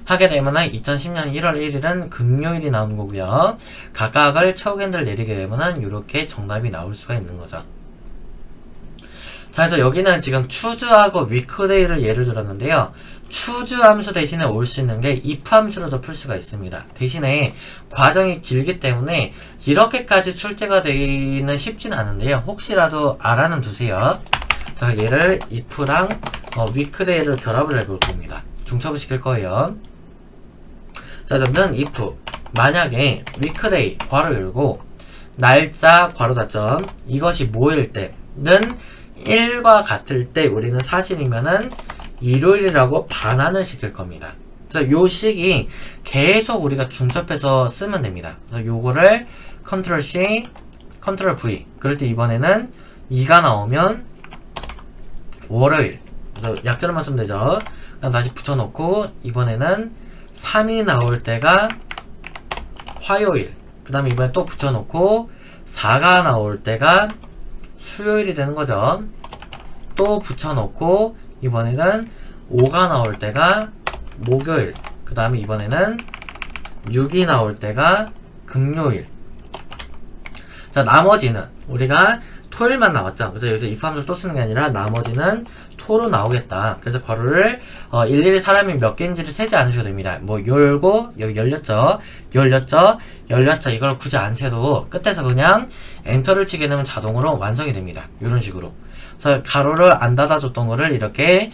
A: 하게 되면은 2010년 1월 1일은 금요일이 나오는 거고요. 각각을 체육엔들 내리게 되면은 이렇게 정답이 나올 수가 있는 거죠. 자, 그래서 여기는 지금 추주하고 위크데이를 예를 들었는데요. 추주 함수 대신에 올 수 있는 게 if 함수로도 풀 수가 있습니다. 대신에 과정이 길기 때문에 이렇게까지 출제가 되기는 쉽지는 않은데요. 혹시라도 알아는 두세요. 자, 얘를 if랑 위크데이를 결합을 해볼 겁니다. 중첩을 시킬 거예요. 자, 저는 if 만약에 위크데이 괄호 열고 날짜 괄호 닫점 이것이 뭐일 때는 1과 같을 때 우리는 사실이면은 일요일이라고 반환을 시킬 겁니다. 그래서 요 식이 계속 우리가 중첩해서 쓰면 됩니다. 그래서 요거를 컨트롤 C, 컨트롤 V. 그럴 때 이번에는 2가 나오면 월요일. 그래서 약자로만 쓰면 되죠. 그다음 다시 붙여놓고 이번에는 3이 나올 때가 화요일. 그 다음에 이번에 또 붙여놓고 4가 나올 때가 수요일이 되는 거죠. 또 붙여놓고 이번에는 5가 나올 때가 목요일. 그 다음에 이번에는 6이 나올 때가 금요일. 자, 나머지는 우리가 토요일만 나왔죠. 그래서 여기서 if 함수를 또 쓰는 게 아니라 나머지는 토로 나오겠다. 그래서 괄호를 일일이 사람이 몇 개인지를 세지 않으셔도 됩니다. 뭐 열고 여기 열렸죠. 이걸 굳이 안 세도 끝에서 그냥 엔터를 치게 되면 자동으로 완성이 됩니다. 이런 식으로. 그래서 가로를 안 닫아줬던 거를 이렇게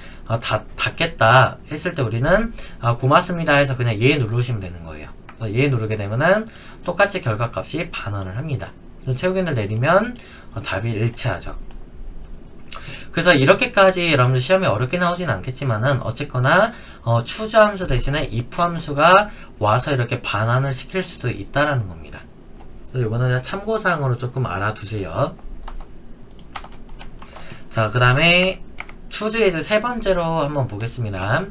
A: 닫겠다 했을 때 우리는 고맙습니다 해서 그냥 예 누르시면 되는 거예요. 그래서 예 누르게 되면은 똑같이 결과값이 반환을 합니다. 그래서 체육인을 내리면 답이 일치하죠. 그래서 이렇게까지 여러분들 시험에 어렵게 나오진 않겠지만은 어쨌거나 추주 함수 대신에 if 함수가 와서 이렇게 반환을 시킬 수도 있다라는 겁니다. 그래서 이거는 참고사항으로 조금 알아두세요. 자, 그 다음에 추주의 이제 세 번째로 한번 보겠습니다.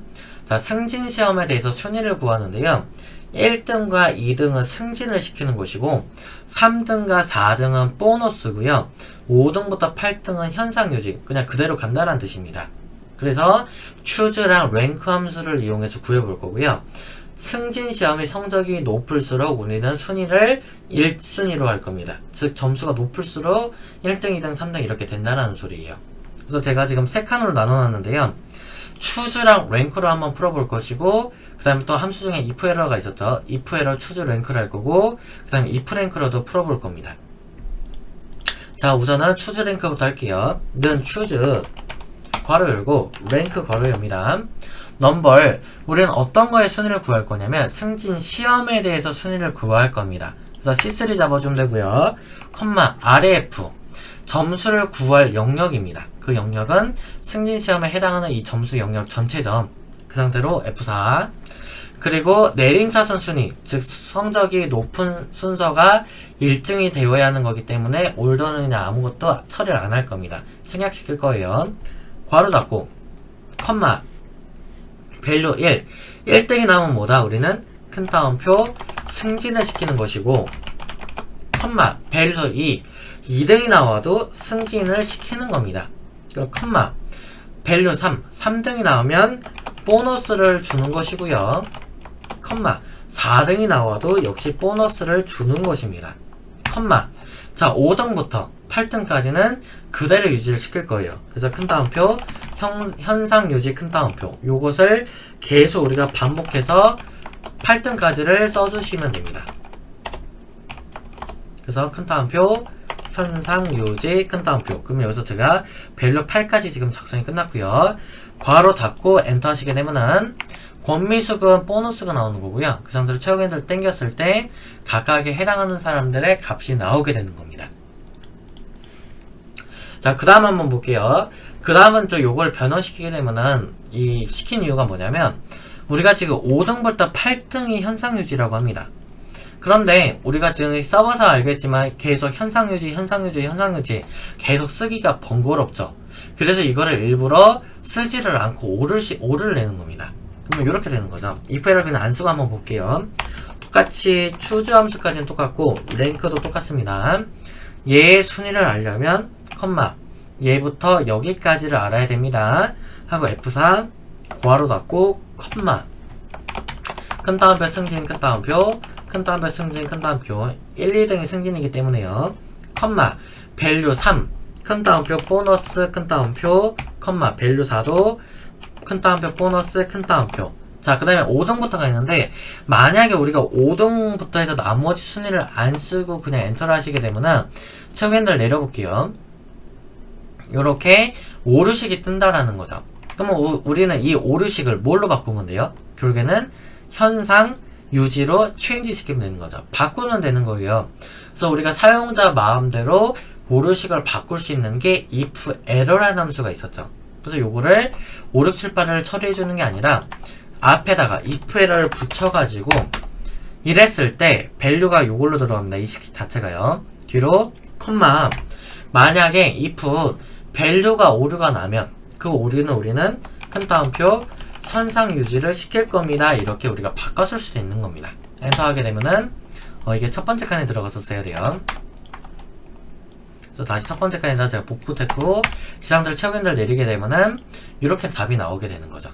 A: 자, 승진 시험에 대해서 순위를 구하는데요. 1등과 2등은 승진을 시키는 것이고 3등과 4등은 보너스고요. 5등부터 8등은 현상유지, 그냥 그대로 간다는 뜻입니다. 그래서 추주랑 랭크 함수를 이용해서 구해볼 거고요. 승진 시험의 성적이 높을수록 우리는 순위를 1순위로 할 겁니다. 즉 점수가 높을수록 1등, 2등, 3등 이렇게 된다는 소리예요. 그래서 제가 지금 세 칸으로 나눠놨는데요. 추주랑 랭크로 한번 풀어볼 것이고 그 다음에 또 함수 중에 if 에러가 있었죠. if 에러 추주 랭크를 할 거고 그 다음에 if 랭크로도 풀어볼 겁니다. 자, 우선은 추주 랭크부터 할게요. 는 추주 괄호 열고 랭크 괄호 엽니다. 넘버 우리는 어떤 거에 순위를 구할 거냐면 승진 시험에 대해서 순위를 구할 겁니다. 그래서 C3 잡아주면 되고요. 컴마 RF 점수를 구할 영역입니다. 그 영역은 승진 시험에 해당하는 이 점수 영역 전체점. 그 상태로 F4. 그리고 내림차순 순위, 즉 성적이 높은 순서가 1등이 되어야 하는 거기 때문에 올더는 그냥 아무것도 처리를 안 할 겁니다. 생략시킬 거예요. 괄호 닫고 컴마 밸류 1. 1등이 나오면 뭐다? 우리는 큰 따옴표 승진을 시키는 것이고 컴마 밸류 2. 2등이 나와도 승진을 시키는 겁니다. 그리고 컴마 밸류 3. 3등이 나오면 보너스를 주는 것이고요. 컴마 4등이 나와도 역시 보너스를 주는 것입니다. 컴마 자 5등부터 8등까지는 그대로 유지를 시킬 거예요. 그래서 큰 따옴표 현상 유지 큰 따옴표 요것을 계속 우리가 반복해서 8등까지를 써주시면 됩니다. 그래서 큰 따옴표 현상 유지 큰 따옴표. 그러면 여기서 제가 밸류 8까지 지금 작성이 끝났고요. 괄호 닫고 엔터 하시게 되면은 권미숙은 보너스가 나오는 거고요. 그 상태로 체육인들 땡겼을 때 각각에 해당하는 사람들의 값이 나오게 되는 겁니다. 자, 그 다음 한번 볼게요. 그 다음은 좀 요걸 변화시키게 되면은 이 시킨 이유가 뭐냐면 우리가 지금 5등부터 8등이 현상유지라고 합니다. 그런데 우리가 지금 써봐서 알겠지만 계속 현상유지 계속 쓰기가 번거롭죠. 그래서 이거를 일부러 쓰지를 않고 오를 내는 겁니다. 그러면 이렇게 되는 거죠. if를 그냥 안 쓰고 한번 볼게요. 똑같이 추주 함수까지는 똑같고 랭크도 똑같습니다. 얘의 순위를 알려면 컴마 얘부터 여기까지를 알아야 됩니다. 하고 F4 괄호 닫고 컴마 큰 따옴표 승진 큰 따옴표 큰 따옴표 승진 큰 따옴표 1, 2등이 승진이기 때문에요. 컴마 밸류 3 큰 따옴표 보너스 큰 따옴표 컴마 밸류 4도 큰 따옴표 보너스 큰 따옴표. 자, 그 다음에 5등부터가 있는데 만약에 우리가 5등부터 해서 나머지 순위를 안 쓰고 그냥 엔터를 하시게 되면은 최고엔들 내려볼게요. 요렇게 오류식이 뜬다라는 거죠. 그러면 우리는 이 오류식을 뭘로 바꾸면 돼요? 결국에는 현상 유지로 체인지 시키면 되는 거죠. 바꾸면 되는 거예요. 그래서 우리가 사용자 마음대로 오류식을 바꿀 수 있는 게 if error라는 함수가 있었죠. 그래서 요거를 5, 6, 7, 8을 처리해 주는 게 아니라 앞에다가 if error를 붙여가지고 이랬을 때 밸류가 요걸로 들어갑니다. 이 식 자체가요. 뒤로 컴마 만약에 if 밸류가 오류가 나면 그 오류는 우리는 큰 따옴표 현상 유지를 시킬 겁니다. 이렇게 우리가 바꿔줄 수도 있는 겁니다. 엔터 하게 되면은 이게 첫 번째 칸에 들어가서 써야 돼요. 그래서 다시 첫 번째 칸에다 제가 복붙했고 기상들 최고엔들 내리게 되면은 이렇게 답이 나오게 되는 거죠.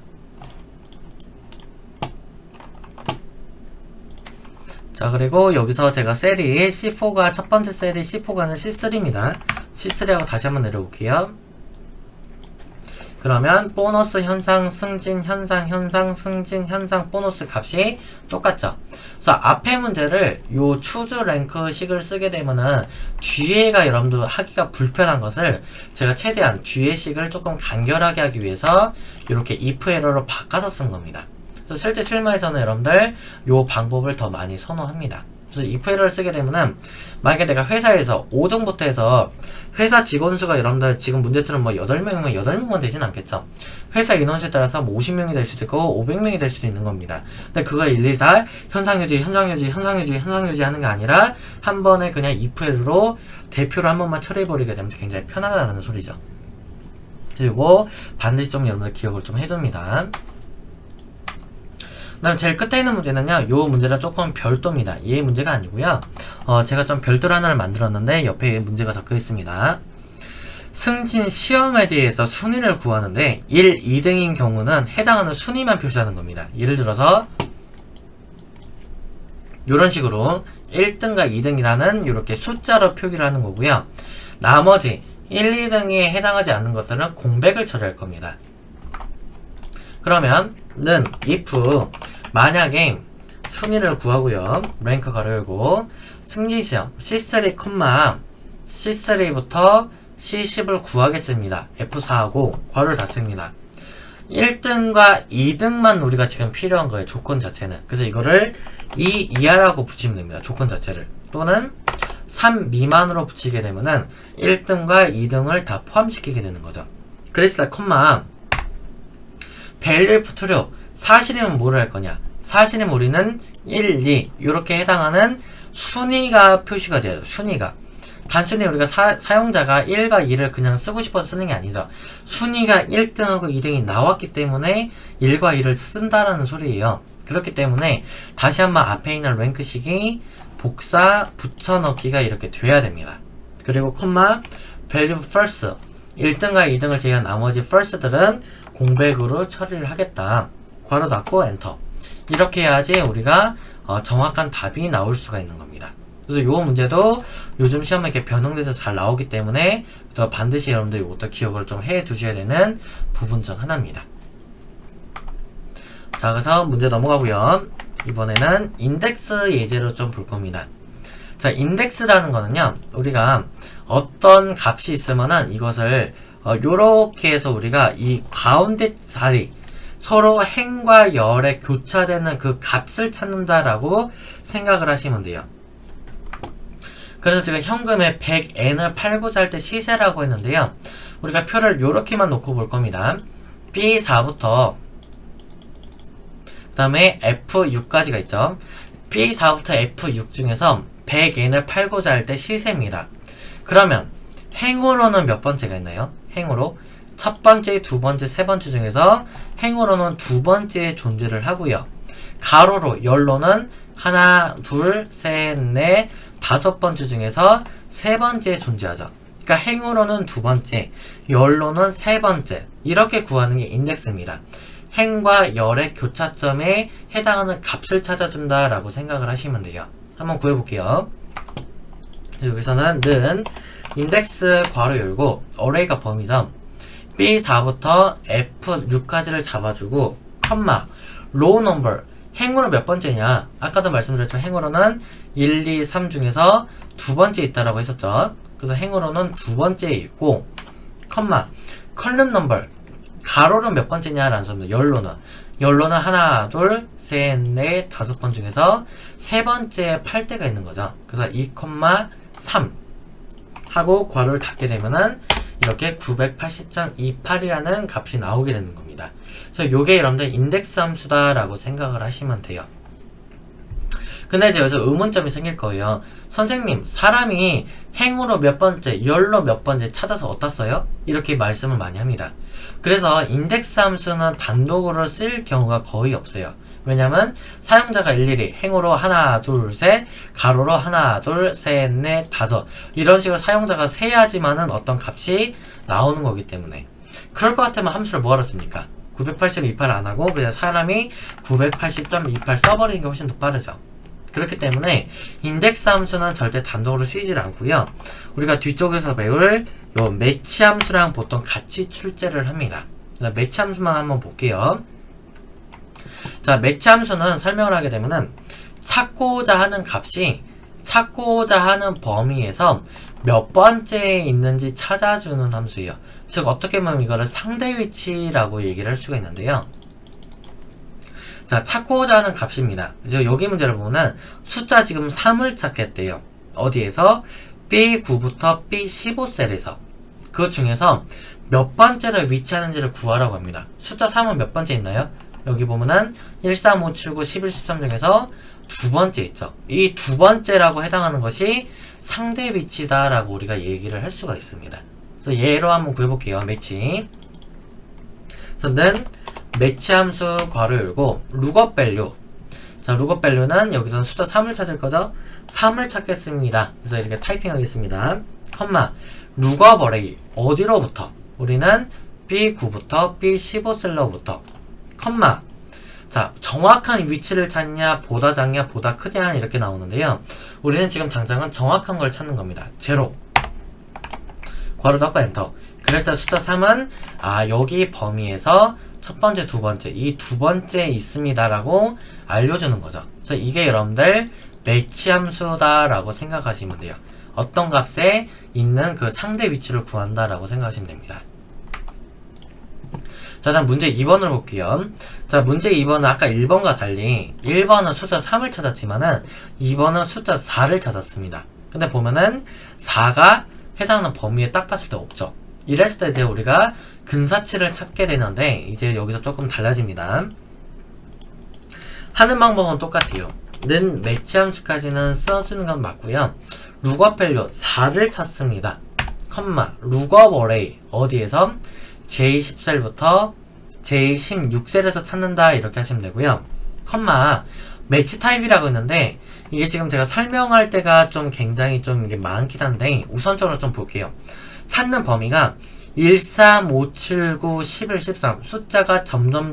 A: 자, 그리고 여기서 제가 셀이 C4가 첫 번째 셀이 C4가는 C3입니다. C3하고 다시 한번 내려볼게요. 그러면 보너스 현상 승진 현상 승진 현상 보너스 값이 똑같죠. 그래서 앞에 문제를 요 추주 랭크 식을 쓰게 되면은 뒤에가 여러분들 하기가 불편한 것을 제가 최대한 뒤에 식을 조금 간결하게 하기 위해서 이렇게 if 에러로 바꿔서 쓴 겁니다. 그래서 실제 실무에서는 여러분들 요 방법을 더 많이 선호합니다. 그래서 if 에러를 쓰게 되면은 만약에 내가 회사에서 5등부터 해서 회사 직원 수가 여러분들 지금 문제처럼 뭐 8명이면 8명만 되진 않겠죠. 회사 인원수에 따라서 뭐 50명이 될 수도 있고 500명이 될 수도 있는 겁니다. 근데 그걸 일일이 다 현상유지 하는 게 아니라 한 번에 그냥 if 에러로 대표를 한 번만 처리해버리게 되면 굉장히 편하다는 소리죠. 그리고 반드시 좀 여러분들 기억을 좀 해둡니다. 그 다음 제일 끝에 있는 문제는요, 요 문제랑 조금 별도입니다. 얘 문제가 아니고요. 제가 좀 별도로 하나를 만들었는데 옆에 문제가 적혀 있습니다. 승진 시험에 대해서 순위를 구하는데 1, 2등인 경우는 해당하는 순위만 표시하는 겁니다. 예를 들어서 요런 식으로 1등과 2등이라는 이렇게 숫자로 표기를 하는 거고요. 나머지 1, 2등에 해당하지 않는 것들은 공백을 처리할 겁니다. 그러면 는 if 만약에 순위를 구하고요. 랭크 가로 열고 승진시험 C3, C3부터 C10을 구하겠습니다. F4하고 괄호를 닫습니다. 1등과 2등만 우리가 지금 필요한 거예요. 조건 자체는. 그래서 이거를 2 이하라고 붙이면 됩니다. 조건 자체를. 또는 3 미만으로 붙이게 되면은 1등과 2등을 다 포함시키게 되는 거죠. 그래서 컴마 value if true 사실이면 뭐를 할 거냐? 사실이면 우리는 1, 2 이렇게 해당하는 순위가 표시가 돼요. 순위가 단순히 우리가 사용자가 1과 2를 그냥 쓰고 싶어서 쓰는 게 아니죠. 순위가 1등하고 2등이 나왔기 때문에 1과 2를 쓴다라는 소리예요. 그렇기 때문에 다시 한번 앞에 있는 랭크식이 복사 붙여넣기가 이렇게 돼야 됩니다. 그리고 콤마 value first 1등과 2등을 제외한 나머지 first들은 공백으로 처리를 하겠다. 괄호 닫고 엔터. 이렇게 해야지 우리가 정확한 답이 나올 수가 있는 겁니다. 그래서 이 문제도 요즘 시험에 이렇게 변형돼서 잘 나오기 때문에 또 반드시 여러분들이 이것도 기억을 좀 해 두셔야 되는 부분 중 하나입니다. 자, 그래서 문제 넘어가고요. 이번에는 인덱스 예제로 좀 볼 겁니다. 자, 인덱스라는 거는요, 우리가 어떤 값이 있으면은 이것을 요렇게 해서 우리가 이 가운데 자리 서로 행과 열에 교차되는 그 값을 찾는다라고 생각을 하시면 돼요. 그래서 제가 현금에 100N을 팔고자 할 때 시세라고 했는데요. 우리가 표를 요렇게만 놓고 볼 겁니다. B4부터 그 다음에 F6까지가 있죠. B4부터 F6 중에서 100N을 팔고자 할 때 시세입니다. 그러면 행으로는 몇 번째가 있나요? 행으로 첫 번째, 두 번째, 세 번째 중에서 행으로는 두 번째에 존재를 하고요. 가로로 열로는 하나, 둘, 셋, 넷, 다섯 번째 중에서 세 번째에 존재하죠. 그러니까 행으로는 두 번째, 열로는 세 번째. 이렇게 구하는 게 인덱스입니다. 행과 열의 교차점에 해당하는 값을 찾아준다라고 생각을 하시면 돼요. 한번 구해볼게요. 여기서는 는 인덱스 괄호 열고 어레이가 범위점 B4부터 F6까지를 잡아주고 컴마 로우 넘버 행으로 몇 번째냐, 아까도 말씀드렸지만 행으로는 1, 2, 3 중에서 두 번째 있다라고 했었죠. 그래서 행으로는 두 번째에 있고 컴마 컬럼 넘버 가로는 몇 번째냐라는 소리입니다. 열로는 하나, 둘, 셋, 넷, 다섯 번 중에서 세 번째 팔 때가 있는 거죠. 그래서 2,3 하고 괄호를 닫게 되면은 이렇게 980.28이라는 값이 나오게 되는 겁니다. 그래서 요게 여러분들 인덱스 함수다라고 생각을 하시면 돼요. 근데 이제 여기서 의문점이 생길 거예요. 선생님, 사람이 행으로 몇 번째, 열로 몇 번째 찾아서 어디다 써요? 이렇게 말씀을 많이 합니다. 그래서 인덱스 함수는 단독으로 쓸 경우가 거의 없어요. 왜냐면 사용자가 일일이 행으로 하나, 둘, 셋, 가로로 하나, 둘, 셋, 넷, 다섯 이런 식으로 사용자가 세야지만은 어떤 값이 나오는 거기 때문에. 그럴 것 같으면 함수를 뭐하러 씁니까? 980.28 안 하고 그냥 사람이 980.28 써버리는 게 훨씬 더 빠르죠. 그렇기 때문에 인덱스 함수는 절대 단독으로 쓰이질 않고요. 우리가 뒤쪽에서 배울 요 매치 함수랑 보통 같이 출제를 합니다. 매치 함수만 한번 볼게요. 자, 매치 함수는 설명을 하게 되면은 찾고자 하는 값이 찾고자 하는 범위에서 몇 번째에 있는지 찾아주는 함수예요. 즉 어떻게 보면 이거를 상대 위치라고 얘기를 할 수가 있는데요. 자, 찾고자 하는 값입니다. 그래서 여기 문제를 보면 숫자 지금 3을 찾겠대요. 어디에서? B9부터 B15셀에서. 그 중에서 몇 번째를 위치하는지를 구하라고 합니다. 숫자 3은 몇 번째 있나요? 여기 보면은 1, 3, 5, 7, 9, 11, 13 중에서 두 번째 있죠. 이 두 번째라고 해당하는 것이 상대 위치다라고 우리가 얘기를 할 수가 있습니다. 그래서 예로 한번 구해볼게요. 매치. 그래서 는 매치 함수 괄호 열고 룩업 밸류. 자, 룩업 밸류는 여기서는 숫자 3을 찾을 거죠. 3을 찾겠습니다. 그래서 이렇게 타이핑 하겠습니다. 컴마 룩업 어레이 어디로부터? 우리는 B9부터 B15셀러부터 컴마 자, 정확한 위치를 찾냐, 보다 작냐, 보다 크냐 이렇게 나오는데요. 우리는 지금 당장은 정확한 걸 찾는 겁니다. 제로 괄호 닫고 엔터. 그래서 숫자 3은 여기 범위에서 첫 번째, 두 번째, 이 두 번째 있습니다 라고 알려주는 거죠. 그래서 이게 여러분들 매치 함수다라고 생각하시면 돼요. 어떤 값에 있는 그 상대 위치를 구한다 라고 생각하시면 됩니다. 자, 다음 문제 2번을 볼게요. 자, 문제 2번은 아까 1번과 달리 1번은 숫자 3을 찾았지만은 2번은 숫자 4를 찾았습니다. 근데 보면은 4가 해당하는 범위에 딱 봤을 때 없죠. 이랬을 때 이제 우리가 근사치를 찾게 되는데 이제 여기서 조금 달라집니다. 하는 방법은 똑같아요. 는 매치 함수까지는 써주는 건 맞고요. 룩업 밸류 4를 찾습니다. 컴마 룩업 어레이 어디에서? J10셀부터 J16셀에서 찾는다 이렇게 하시면 되고요. 컴마 매치 타입이라고 했는데 이게 지금 제가 설명할 때가 좀 굉장히 좀 이게 많긴 한데 우선적으로 좀 볼게요. 찾는 범위가 1, 3, 5, 7, 9, 11, 13 숫자가 점점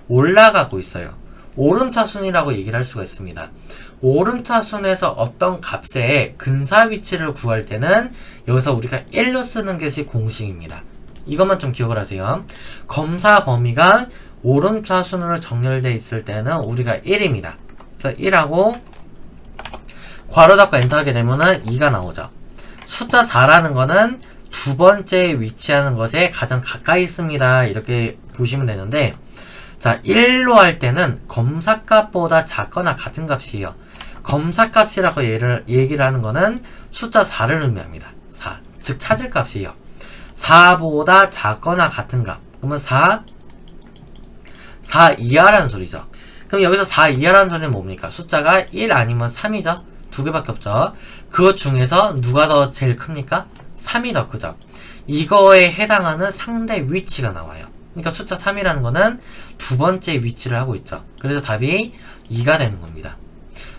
A: 올라가고 있어요. 오름차순이라고 얘기를 할 수가 있습니다. 오름차순에서 어떤 값의 근사 위치를 구할 때는 여기서 우리가 1로 쓰는 것이 공식입니다. 이것만 좀 기억을 하세요. 검사 범위가 오름차순으로 정렬되어 있을 때는 우리가 1입니다. 그래서 1하고 괄호 닫고 엔터 하게 되면은 2가 나오죠. 숫자 4라는 거는 두 번째에 위치하는 것에 가장 가까이 있습니다. 이렇게 보시면 되는데 자, 1로 할 때는 검사값보다 작거나 같은 값이에요. 검사값이라고 얘기를 하는 거는 숫자 4를 의미합니다. 4. 즉 찾을 값이에요. 4보다 작거나 같은 값. 그러면 4 이하라는 소리죠. 그럼 여기서 4 이하라는 소리는 뭡니까? 숫자가 1 아니면 3이죠. 두 개밖에 없죠. 그 중에서 누가 더 제일 큽니까? 3이 더 크죠. 이거에 해당하는 상대 위치가 나와요. 그러니까 숫자 3이라는 거는 두 번째 위치를 하고 있죠. 그래서 답이 2가 되는 겁니다.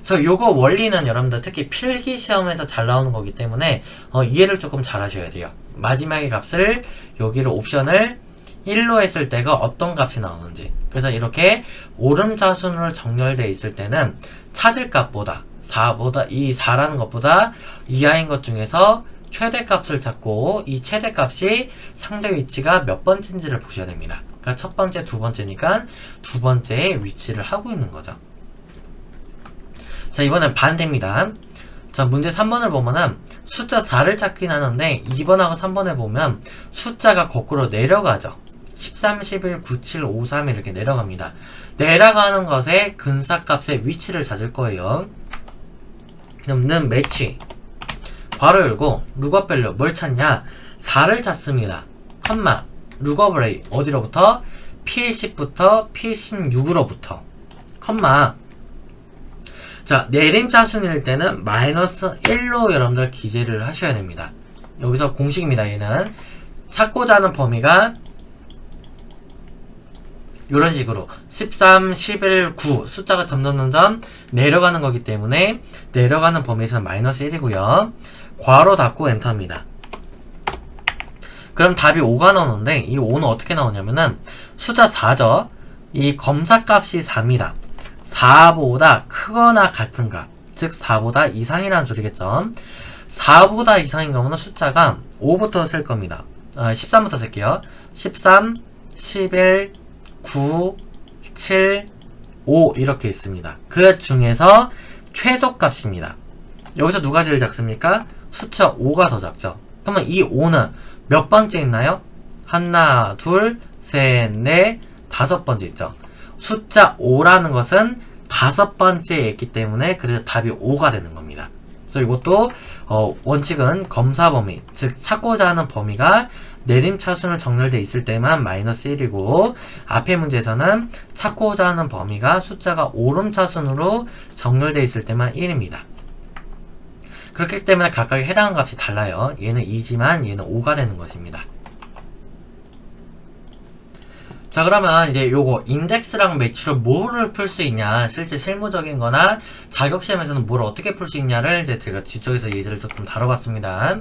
A: 그래서 요거 원리는 여러분들 특히 필기 시험에서 잘 나오는 거기 때문에 이해를 조금 잘 하셔야 돼요. 마지막의 값을 여기를 옵션을 1로 했을 때가 어떤 값이 나오는지. 그래서 이렇게 오름차순으로 정렬되어 있을 때는 찾을 값보다 4보다 이 4라는 것보다 이하인 것 중에서 최대값을 찾고 이 최대값이 상대 위치가 몇 번째인지를 보셔야 됩니다. 그러니까 첫 번째, 두 번째니까 두 번째에 위치를 하고 있는 거죠. 자, 이번엔 반대입니다. 자, 문제 3번을 보면은 숫자 4를 찾긴 하는데 2번하고 3번에 보면 숫자가 거꾸로 내려가죠. 13, 11, 9, 7, 5, 3 이렇게 내려갑니다. 내려가는 것에 근사값의 위치를 찾을 거예요. 그럼 는 매치 괄호 열고 룩업밸류 뭘 찾냐? 4를 찾습니다. 컴마 룩업을 어디로부터? P10부터 P16으로부터 컴마. 자, 내림차순일 때는 마이너스 1로 여러분들 기재를 하셔야 됩니다. 여기서 공식입니다. 얘는 찾고자 하는 범위가 이런 식으로 13, 11, 9 숫자가 점점 내려가는 거기 때문에 내려가는 범위에서는 마이너스 1이고요. 괄호 닫고 엔터입니다. 그럼 답이 5가 나오는데 이 5는 어떻게 나오냐면은 숫자 4죠. 이 검사값이 4입니다. 4보다 크거나 같은 값, 즉 4보다 이상이라는 소리겠죠. 4보다 이상인 경우는 숫자가 5부터 셀 겁니다. 13부터 셀게요. 13, 11, 9, 7, 5 이렇게 있습니다. 그 중에서 최소값입니다. 여기서 누가 제일 작습니까? 숫자 5가 더 작죠. 그러면 이 5는 몇 번째 있나요? 하나, 둘, 셋, 넷, 다섯 번째 있죠. 숫자 5라는 것은 다섯 번째에 있기 때문에 그래서 답이 5가 되는 겁니다. 그래서 이것도 원칙은 검사 범위, 즉 찾고자 하는 범위가 내림차순을 정렬되어 있을 때만 마이너스 1이고 앞의 문제에서는 찾고자 하는 범위가 숫자가 오름차순으로 정렬되어 있을 때만 1입니다. 그렇기 때문에 각각에 해당하는 값이 달라요. 얘는 2지만 얘는 5가 되는 것입니다. 자, 그러면 이제 요거 인덱스랑 매치로 뭐를 풀 수 있냐, 실제 실무적인 거나 자격시험에서는 뭘 어떻게 풀 수 있냐를 이제 제가 뒤쪽에서 예제를 조금 다뤄봤습니다.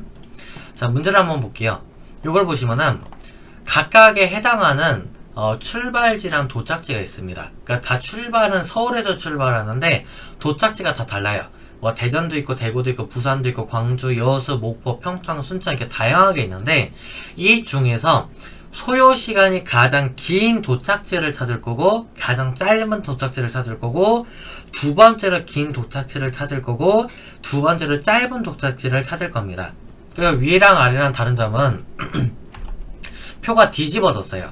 A: 자, 문제를 한번 볼게요. 요걸 보시면은 각각에 해당하는 출발지랑 도착지가 있습니다. 그러니까 다 출발은 서울에서 출발하는데 도착지가 다 달라요. 뭐 대전도 있고 대구도 있고 부산도 있고 광주, 여수, 목포, 평창, 순천 이렇게 다양하게 있는데 이 중에서 소요 시간이 가장 긴 도착지를 찾을 거고 가장 짧은 도착지를 찾을 거고 두 번째로 긴 도착지를 찾을 거고 두 번째로 짧은 도착지를 찾을 겁니다. 그리고 위랑 아래랑 다른 점은 표가 뒤집어졌어요.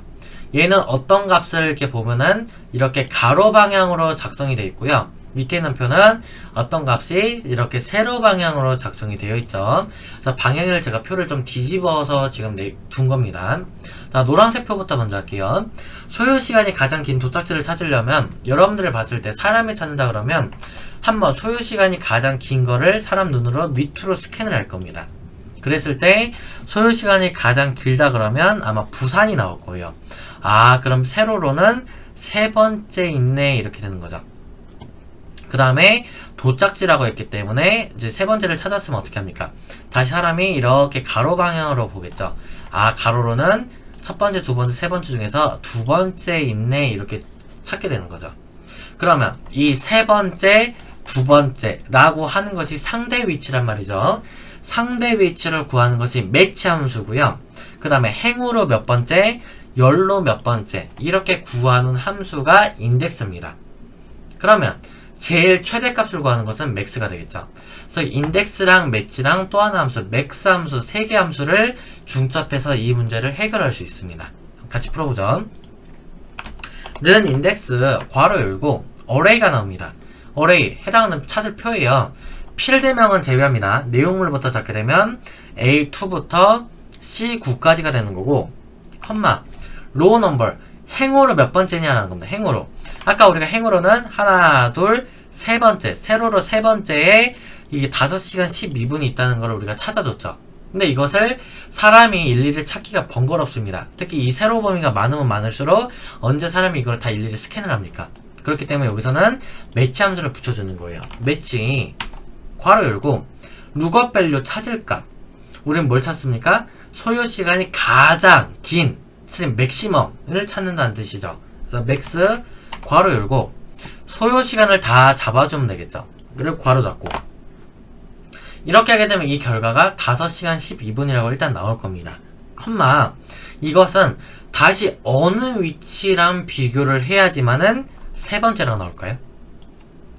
A: 얘는 어떤 값을 이렇게 보면은 이렇게 가로 방향으로 작성이 되어 있고요. 밑에 있는 표는 어떤 값이 이렇게 세로 방향으로 작성이 되어 있죠. 그래서 방향을 제가 표를 좀 뒤집어서 지금 둔 겁니다. 자, 노란색 표부터 먼저 할게요. 소요 시간이 가장 긴 도착지를 찾으려면 여러분들을 봤을 때 사람이 찾는다 그러면 한번 소요 시간이 가장 긴 거를 사람 눈으로 밑으로 스캔을 할 겁니다. 그랬을 때 소요 시간이 가장 길다 그러면 아마 부산이 나올 거예요. 아, 그럼 세로로는 세 번째 있네 이렇게 되는 거죠. 그 다음에 도착지라고 했기 때문에 이제 세 번째를 찾았으면 어떻게 합니까? 다시 사람이 이렇게 가로 방향으로 보겠죠. 아, 가로로는 첫 번째, 두 번째, 세 번째 중에서 두 번째 있네 이렇게 찾게 되는 거죠. 그러면 이 세 번째, 두 번째라고 하는 것이 상대 위치란 말이죠. 상대 위치를 구하는 것이 매치 함수고요. 그 다음에 행으로 몇 번째, 열로 몇 번째 이렇게 구하는 함수가 인덱스입니다. 그러면 제일 최대값을 구하는 것은 맥스가 되겠죠. 그래서 인덱스랑 매치랑 또 하나 함수, 맥스 함수, 세 개 함수를 중첩해서 이 문제를 해결할 수 있습니다. 같이 풀어보죠. 는 인덱스 괄호 열고 어레이가 나옵니다. 어레이 해당하는 찾을 표예요. 필드명은 제외합니다. 내용물부터 찾게 되면 A2부터 C9까지가 되는 거고 컴마 로우 넘버 행으로 몇 번째냐라는 겁니다. 행으로 아까 우리가 행으로는 하나, 둘, 세 번째 세로로 세 번째에 이게 5시간 12분이 있다는 걸 우리가 찾아줬죠. 근데 이것을 사람이 일일이 찾기가 번거롭습니다. 특히 이 세로 범위가 많으면 많을수록 언제 사람이 이걸 다 일일이 스캔을 합니까? 그렇기 때문에 여기서는 매치 함수를 붙여주는 거예요. 매치 괄호 열고 룩업 밸류 찾을 값. 우리는 뭘 찾습니까? 소요 시간이 가장 긴, 즉 맥시멈을 찾는다는 뜻이죠. 그래서 맥스 괄호 열고 소요 시간을 다 잡아주면 되겠죠. 그리고 괄호 닫고 이렇게 하게 되면 이 결과가 5시간 12분이라고 일단 나올 겁니다. 컴마 이것은 다시 어느 위치랑 비교를 해야지만은 세 번째라고 나올까요?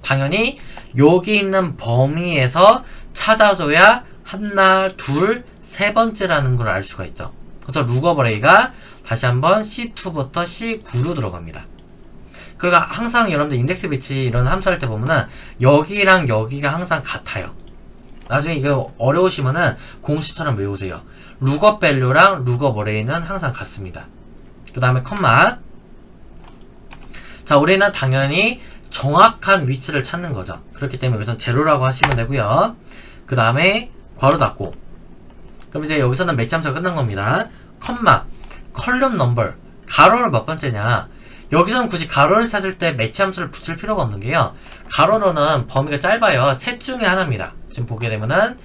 A: 당연히 여기 있는 범위에서 찾아줘야 하나, 둘, 세 번째라는 걸 알 수가 있죠. 그래서 룩업 어레이가 다시 한번 C2부터 C9로 들어갑니다. 그러니까 항상 여러분들 인덱스 배치 이런 함수 할 때 보면은 여기랑 여기가 항상 같아요. 나중에 이거 어려우시면은 공식처럼 외우세요. 룩업 밸류랑 룩업 어레이는 항상 같습니다. 그 다음에 컴마. 자, 우리는 당연히 정확한 위치를 찾는 거죠. 그렇기 때문에 여기서는 제로라고 하시면 되고요. 그 다음에 괄호 닫고 그럼 이제 여기서는 매치 함수가 끝난 겁니다. 컴마 컬럼 넘버 가로를 몇 번째냐. 여기서는 굳이 가로를 찾을 때 매치 함수를 붙일 필요가 없는 게요. 가로로는 범위가 짧아요. 셋 중에 하나입니다. 지금 보게 되면은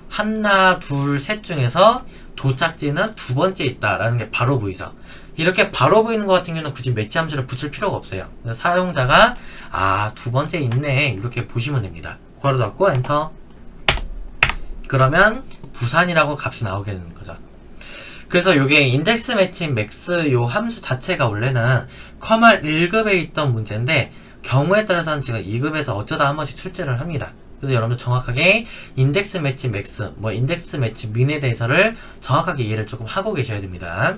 A: 하나, 둘, 셋 중에서 도착지는 두 번째 있다라는 게 바로 보이죠. 이렇게 바로 보이는 것 같은 경우는 굳이 매치 함수를 붙일 필요가 없어요. 그래서 사용자가 두 번째 있네 이렇게 보시면 됩니다. 괄호 닫고 엔터. 그러면 부산이라고 값이 나오게 되는 거죠. 그래서 이게 인덱스 매치 맥스 요 함수 자체가 원래는 커말 1급에 있던 문제인데 경우에 따라서는 지금 2급에서 어쩌다 한 번씩 출제를 합니다. 그래서 여러분들 정확하게 인덱스 매치 맥스, 인덱스 매치 민에 대해서를 정확하게 이해를 조금 하고 계셔야 됩니다.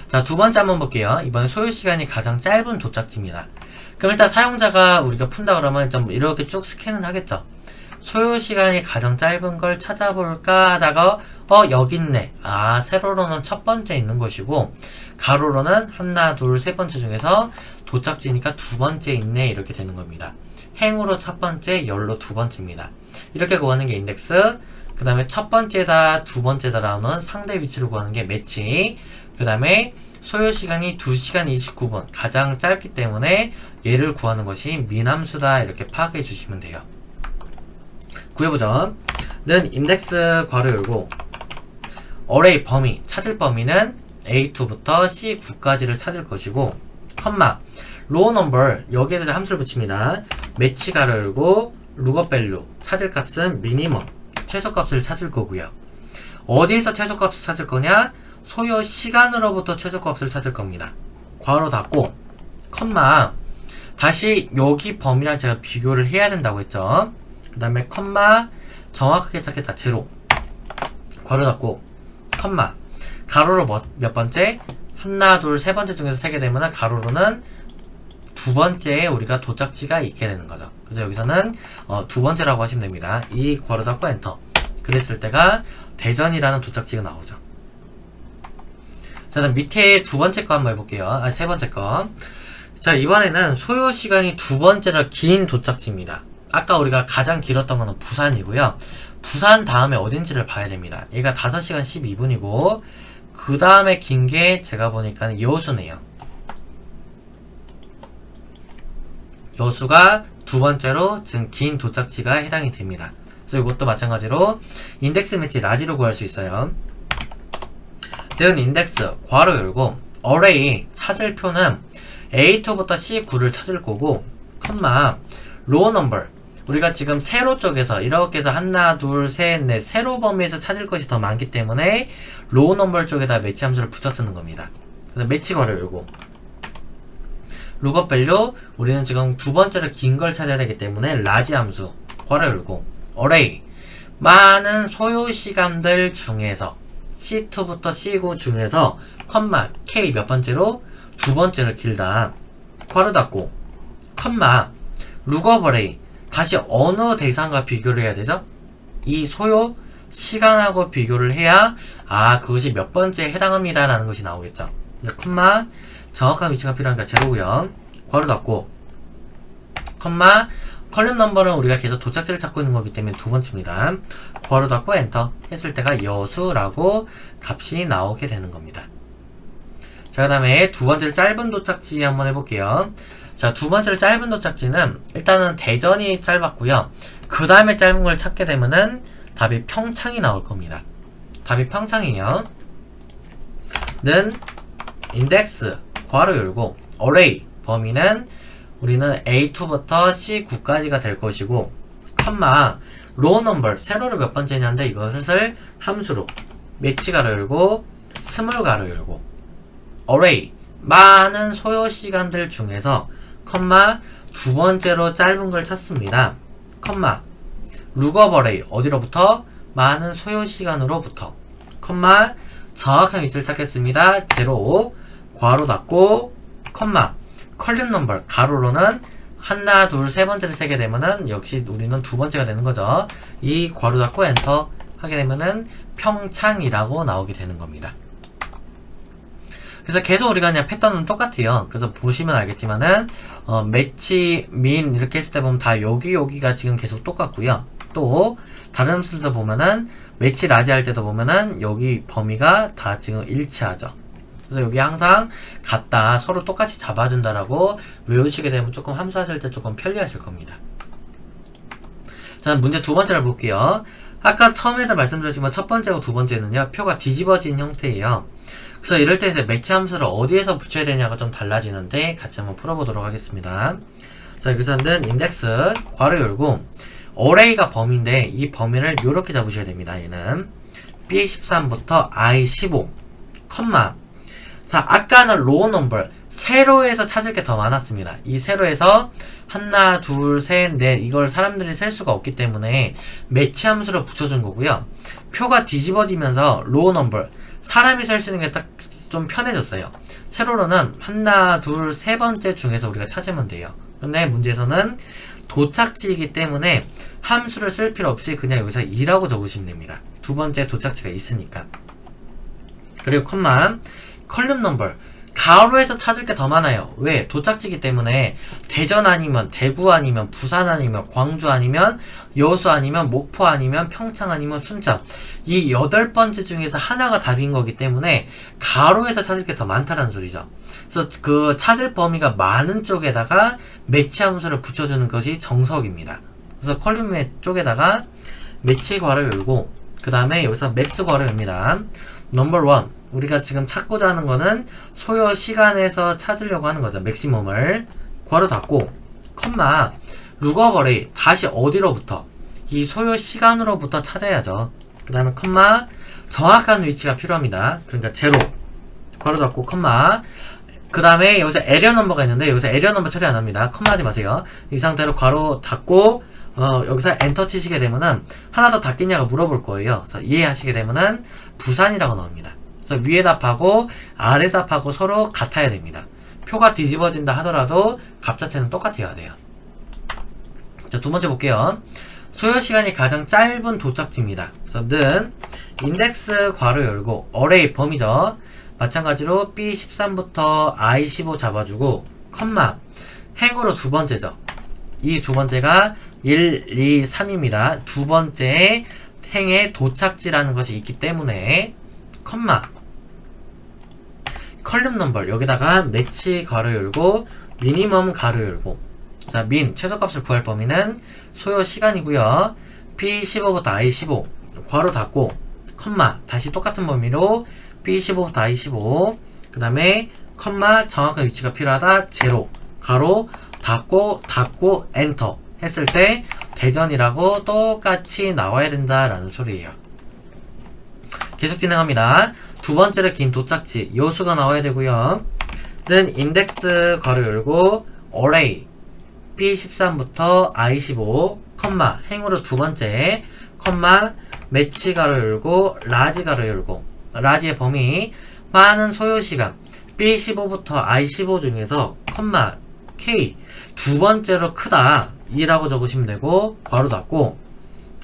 A: 자, 두 번째 한번 볼게요. 이번에 소요시간이 가장 짧은 도착지입니다. 그럼 일단 사용자가 우리가 푼다 그러면 좀 이렇게 쭉 스캔을 하겠죠. 소요시간이 가장 짧은 걸 찾아볼까 하다가 여기 있네. 세로로는 첫 번째 있는 것이고 가로로는 하나, 둘, 세 번째 중에서 도착지니까 두 번째 있네 이렇게 되는 겁니다. 행으로 첫 번째, 열로 두 번째입니다. 이렇게 구하는 게 인덱스. 그 다음에 첫 번째다, 두 번째다라는 상대 위치를 구하는 게 매치. 그 다음에 소요시간이 2시간 29분 가장 짧기 때문에 얘를 구하는 것이 민함수다 이렇게 파악해 주시면 돼요. 구해보죠. 는 인덱스 괄호 열고 어레이 범위 찾을 범위는 A2부터 C9까지를 찾을 것이고 컴마 로우 넘버 여기에 대해서 함수를 붙입니다. 매치 괄호 열고 룩업 밸류 찾을 값은 미니멈 최소값을 찾을 거고요. 어디에서 최소값을 찾을 거냐? 소요 시간으로부터 최소값을 찾을 겁니다. 괄호 닫고 컴마 다시 여기 범위랑 제가 비교를 해야 된다고 했죠. 그 다음에 컴마 정확하게 찾겠다 제로 괄호 닫고 컴마 가로로 몇 번째? 하나, 둘, 세 번째 중에서 세게 되면 가로로는 두 번째에 우리가 도착지가 있게 되는 거죠. 그래서 여기서는 두 번째라고 하시면 됩니다. 이 괄호 닫고 엔터. 그랬을 때가 대전이라는 도착지가 나오죠. 자, 그럼 밑에 두 번째 거 한번 해볼게요. 세 번째 거. 자, 이번에는 소요 시간이 두 번째로 긴 도착지입니다. 아까 우리가 가장 길었던 거는 부산이고요. 부산 다음에 어딘지를 봐야 됩니다. 얘가 5시간 12분이고 그 다음에 긴 게 제가 보니까 여수네요. 여수가 두 번째로 지금 긴 도착지가 해당이 됩니다. 그래서 이것도 마찬가지로 인덱스 매치 라지로 구할 수 있어요. 는 인덱스 괄호 열고 어레이 찾을 표는 A2부터 C9를 찾을 거고 컴마 로우 넘버 우리가 지금 세로 쪽에서 이렇게 해서 하나, 둘, 셋, 넷 세로 범위에서 찾을 것이 더 많기 때문에 로우 넘버 쪽에다 매치 함수를 붙여 쓰는 겁니다. 그래서 매치 괄호 열고 룩업 밸류 우리는 지금 두 번째로 긴 걸 찾아야 되기 때문에 라지 함수 괄호 열고 어레이 많은 소요 시간들 중에서 C2부터 C9 중에서 컴마 K 몇 번째로 두 번째로 길다 괄호 닫고 컴마 룩업 어레이 다시 어느 대상과 비교를 해야 되죠? 이 소요 시간하고 비교를 해야 그것이 몇 번째에 해당합니다 라는 것이 나오겠죠. 컴마 정확한 위치가 필요하니까 제로고요. 괄호 닫고 컴마 컬럼 넘버는 우리가 계속 도착지를 찾고 있는 거기 때문에 두 번째입니다. 괄호 닫고 엔터 했을 때가 여수라고 값이 나오게 되는 겁니다. 자, 그 다음에 두 번째 짧은 도착지 한번 해볼게요. 자, 두 번째 짧은 도착지는 일단은 대전이 짧았고요. 그 다음에 짧은 걸 찾게 되면은 답이 평창이 나올 겁니다. 답이 평창이에요. 는 인덱스 괄호 열고 array 범위는 우리는 A2부터 C9까지가 될 것이고 컴마 row number 세로로 몇 번째냐인데 이것을 함수로 매치 가로 열고 스몰 가로 열고 array 많은 소요 시간들 중에서 컴마 두 번째로 짧은 걸 찾습니다. 컴마 lookup array 어디로부터? 많은 소요 시간으로부터 컴마 정확한 위치를 찾겠습니다. 0 괄호 닫고 컴마 컬럼 넘버 가로로는 하나 둘 세 번째를 세게 되면은 역시 우리는 두 번째가 되는 거죠. 이 괄호 닫고 엔터 하게 되면은 평창이라고 나오게 되는 겁니다. 그래서 계속 우리가 그냥 패턴은 똑같아요. 그래서 보시면 알겠지만은 매치 민 이렇게 했을 때 보면 다 여기가 지금 계속 똑같고요. 또 다른 함수들도 보면은 매치 라지 할 때도 보면은 여기 범위가 다 지금 일치하죠. 그래서 여기 항상 같다 서로 똑같이 잡아준다라고 외우시게 되면 조금 함수하실 때 조금 편리하실 겁니다. 자, 문제 두 번째를 볼게요. 아까 처음에도 말씀드렸지만 첫 번째하고 두 번째는요 표가 뒤집어진 형태예요. 그래서 이럴 때 이제 매치 함수를 어디에서 붙여야 되냐가 좀 달라지는데 같이 한번 풀어보도록 하겠습니다. 자, 여기서는 인덱스 괄호 열고 array가 범위인데 이 범위를 이렇게 잡으셔야 됩니다. 얘는 B13부터 I15 컴마 자, 아까는 row number 세로에서 찾을 게 더 많았습니다. 이 세로에서 하나, 둘, 셋, 넷 이걸 사람들이 셀 수가 없기 때문에 매치 함수를 붙여준 거고요. 표가 뒤집어지면서 row number 사람이 셀 수 있는 게 딱 좀 편해졌어요. 세로로는 하나, 둘, 세 번째 중에서 우리가 찾으면 돼요. 근데 문제에서는 도착지이기 때문에 함수를 쓸 필요 없이 그냥 여기서 2라고 적으시면 됩니다. 두 번째 도착지가 있으니까. 그리고 컴마 컬럼 넘버 가로에서 찾을 게 더 많아요. 왜? 도착지기 때문에 대전 아니면 대구 아니면 부산 아니면 광주 아니면 여수 아니면 목포 아니면 평창 아니면 순천 이 8번째 중에서 하나가 답인 거기 때문에 가로에서 찾을 게 더 많다는 소리죠. 그래서 그 찾을 범위가 많은 쪽에다가 매치 함수를 붙여주는 것이 정석입니다. 그래서 컬럼 쪽에다가 매치 괄호 열고 그 다음에 여기서 맥스 괄호 열입니다. 넘버 1 우리가 지금 찾고자 하는 거는 소요 시간에서 찾으려고 하는 거죠. 맥시멈을 괄호 닫고 컴마 lookup array 다시 어디로부터? 이 소요 시간으로부터 찾아야죠. 그 다음에 컴마 정확한 위치가 필요합니다. 그러니까 0 괄호 닫고 컴마 그 다음에 여기서 에러 넘버가 있는데 여기서 에러 넘버 처리 안 합니다. 컴마 하지 마세요. 이 상태로 괄호 닫고 여기서 엔터 치시게 되면은 하나 더 닫겠냐고 물어볼 거예요. 그래서 이해하시게 되면은 부산이라고 나옵니다. 그래서 위에 답하고 아래 답하고 서로 같아야 됩니다. 표가 뒤집어진다 하더라도 값 자체는 똑같아야 돼요. 자, 두 번째 볼게요. 소요 시간이 가장 짧은 도착지입니다. 그래서 는 인덱스 괄호 열고 array 범위죠. 마찬가지로 B13부터 I15 잡아주고 컴마 행으로 두 번째죠. 이 두 번째가 1, 2, 3입니다. 두 번째 행의 도착지라는 것이 있기 때문에 컴마 컬럼 넘버 여기다가 매치 가로 열고 미니멈 가로 열고 자, 민 최소값을 구할 범위는 소요 시간이고요. B15부터 I15 괄호 닫고 컴마 다시 똑같은 범위로 B15부터 I15 그 다음에 컴마 정확한 위치가 필요하다 0 가로 닫고 엔터 했을 때 대전이라고 똑같이 나와야 된다라는 소리예요. 계속 진행합니다. 두 번째로 긴 도착지 여수가 나와야 되고요. 는 인덱스 괄호 열고 array B13부터 I15 컴마 행으로 두 번째 컴마 매치 가로 열고 라지 가로 열고 라지의 범위 많은 소요시간 B15부터 I15 중에서 컴마 K 두 번째로 크다 2라고 적으시면 되고 괄호 닫고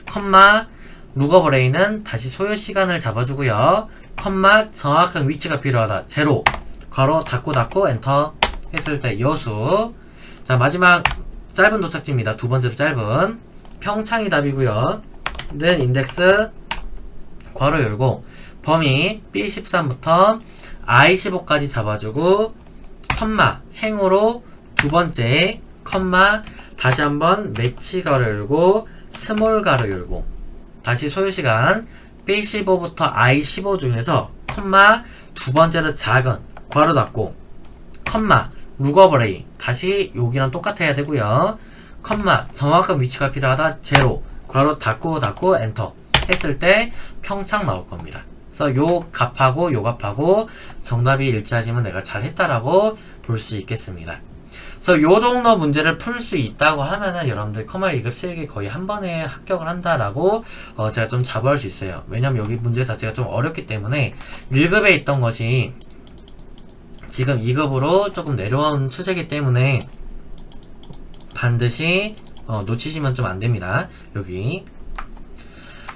A: 컴마 lookup array는 다시 소요 시간을 잡아주고요. 컴마 정확한 위치가 필요하다 0 괄호 닫고 엔터 했을 때 여수 자 마지막 짧은 도착지입니다. 두 번째로 짧은 평창이 답이고요. 는 인덱스 괄호 열고 범위 B13부터 I15까지 잡아주고 컴마 행으로 두 번째 컴마 다시 한번 매치 괄호 열고 스몰 괄호 열고 다시 소요시간 B15부터 I15 중에서 컴마 두 번째로 작은 괄호 닫고 컴마 룩어버레이 다시 여기랑 똑같아야 되고요. 컴마 정확한 위치가 필요하다 제로 괄호 닫고 엔터 했을 때 평창 나올 겁니다. 그래서 요 값하고 요 값하고 정답이 일치하시면 내가 잘했다라고 볼 수 있겠습니다. 그래서 요 정도 문제를 풀 수 있다고 하면은 여러분들 컴활 2급 실기 거의 한 번에 합격을 한다라고 제가 좀 자부할 수 있어요. 왜냐면 여기 문제 자체가 좀 어렵기 때문에 1급에 있던 것이 지금 2급으로 조금 내려온 추세이기 때문에 반드시 놓치시면 좀 안됩니다. 여기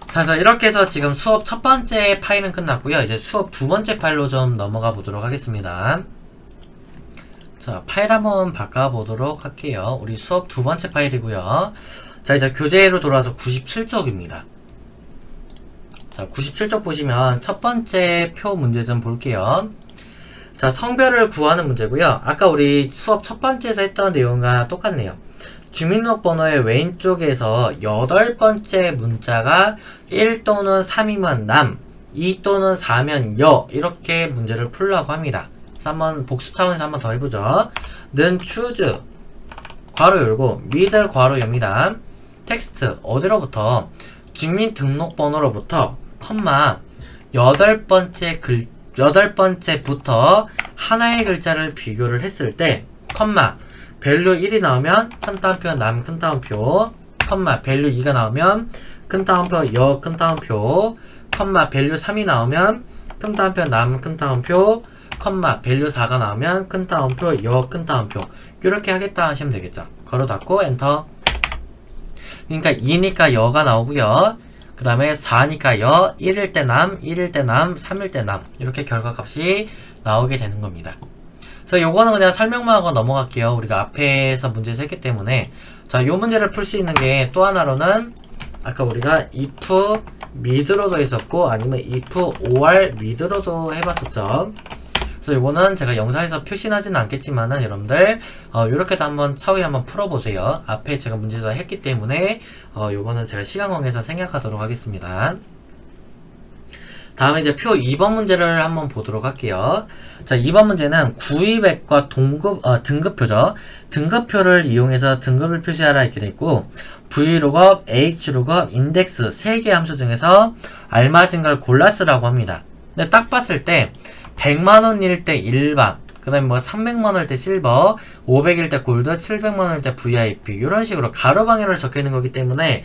A: 자, 그래서 이렇게 해서 지금 수업 첫 번째 파일은 끝났고요. 이제 수업 두 번째 파일로 좀 넘어가 보도록 하겠습니다. 자, 파일 한번 바꿔보도록 할게요. 우리 수업 두 번째 파일이고요. 자, 이제 교재로 돌아와서 97쪽입니다. 자, 97쪽 보시면 첫 번째 표 문제 좀 볼게요. 자, 성별을 구하는 문제고요. 아까 우리 수업 첫 번째에서 했던 내용과 똑같네요. 주민등록번호의 왼쪽에서 8번째 문자가 1 또는 3이면 남, 2 또는 4면 여 이렇게 문제를 풀려고 합니다. 그래서 한번 복습 차원에서 한번 더 해보죠. 는 choose 괄호 열고 with 괄호 엽니다. 텍스트 어디로부터 주민등록번호로부터 컴마 8번째부터 하나의 글자를 비교를 했을 때 컴마 밸류 1이 나오면 큰 따옴표 남 큰 따옴표 컴마 밸류 2가 나오면 큰 따옴표 여 큰 따옴표 컴마 밸류 3이 나오면 큰 따옴표 남 큰 따옴표 컴마 밸류 4가 나오면 큰 따옴표 여 큰 따옴표 이렇게 하겠다 하시면 되겠죠. 걸어 닫고 엔터. 그러니까 2니까 여가 나오고요. 그 다음에 4니까 여 1일 때 남 1일 때 남 3일 때 남 이렇게 결과값이 나오게 되는 겁니다. 그래서 요거는 그냥 설명만 하고 넘어갈게요. 우리가 앞에서 문제에서 했기 때문에. 자, 요 문제를 풀 수 있는 게 또 하나로는 아까 우리가 if mid로도 했었고 아니면 if or mid로도 해봤었죠. 그래서 요거는 제가 영상에서 표시하지는 않겠지만은 여러분들 요렇게도 한번 차후에 한번 풀어보세요. 앞에 제가 문제에서 했기 때문에 요거는 제가 시간 관계에서 생략하도록 하겠습니다. 다음에 이제 표 2번 문제를 한번 보도록 할게요. 자, 2번 문제는 구입액과 등급표죠. 등급표를 이용해서 등급을 표시하라 이렇게 되어있고 Vlookup, Hlookup, 인덱스 3개 함수 중에서 알맞은 걸 골라 쓰라고 합니다. 근데 딱 봤을 때 100만원일 때 일반, 그 다음에 뭐 300만원일 때 실버, 500일 때 골드, 700만원일 때 VIP 이런 식으로 가로방향으로 적혀있는 거기 때문에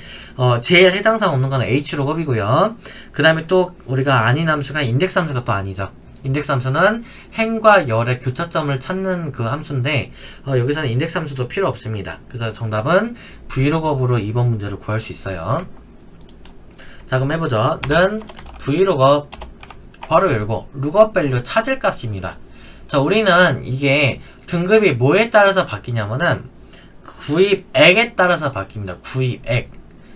A: 제일 해당사항 없는 거는 Hlookup이고요. 그 다음에 또 우리가 아닌 함수가 인덱스 함수가 또 아니죠. 인덱스 함수는 행과 열의 교차점을 찾는 그 함수인데 여기서는 인덱스 함수도 필요 없습니다. 그래서 정답은 Vlookup으로 2번 문제를 구할 수 있어요. 자, 그럼 해보죠. 는 Vlookup 괄호 열고 lookup value 찾을 값입니다. 자, 우리는 이게 등급이 뭐에 따라서 바뀌냐면은 구입액에 따라서 바뀝니다. 구입액.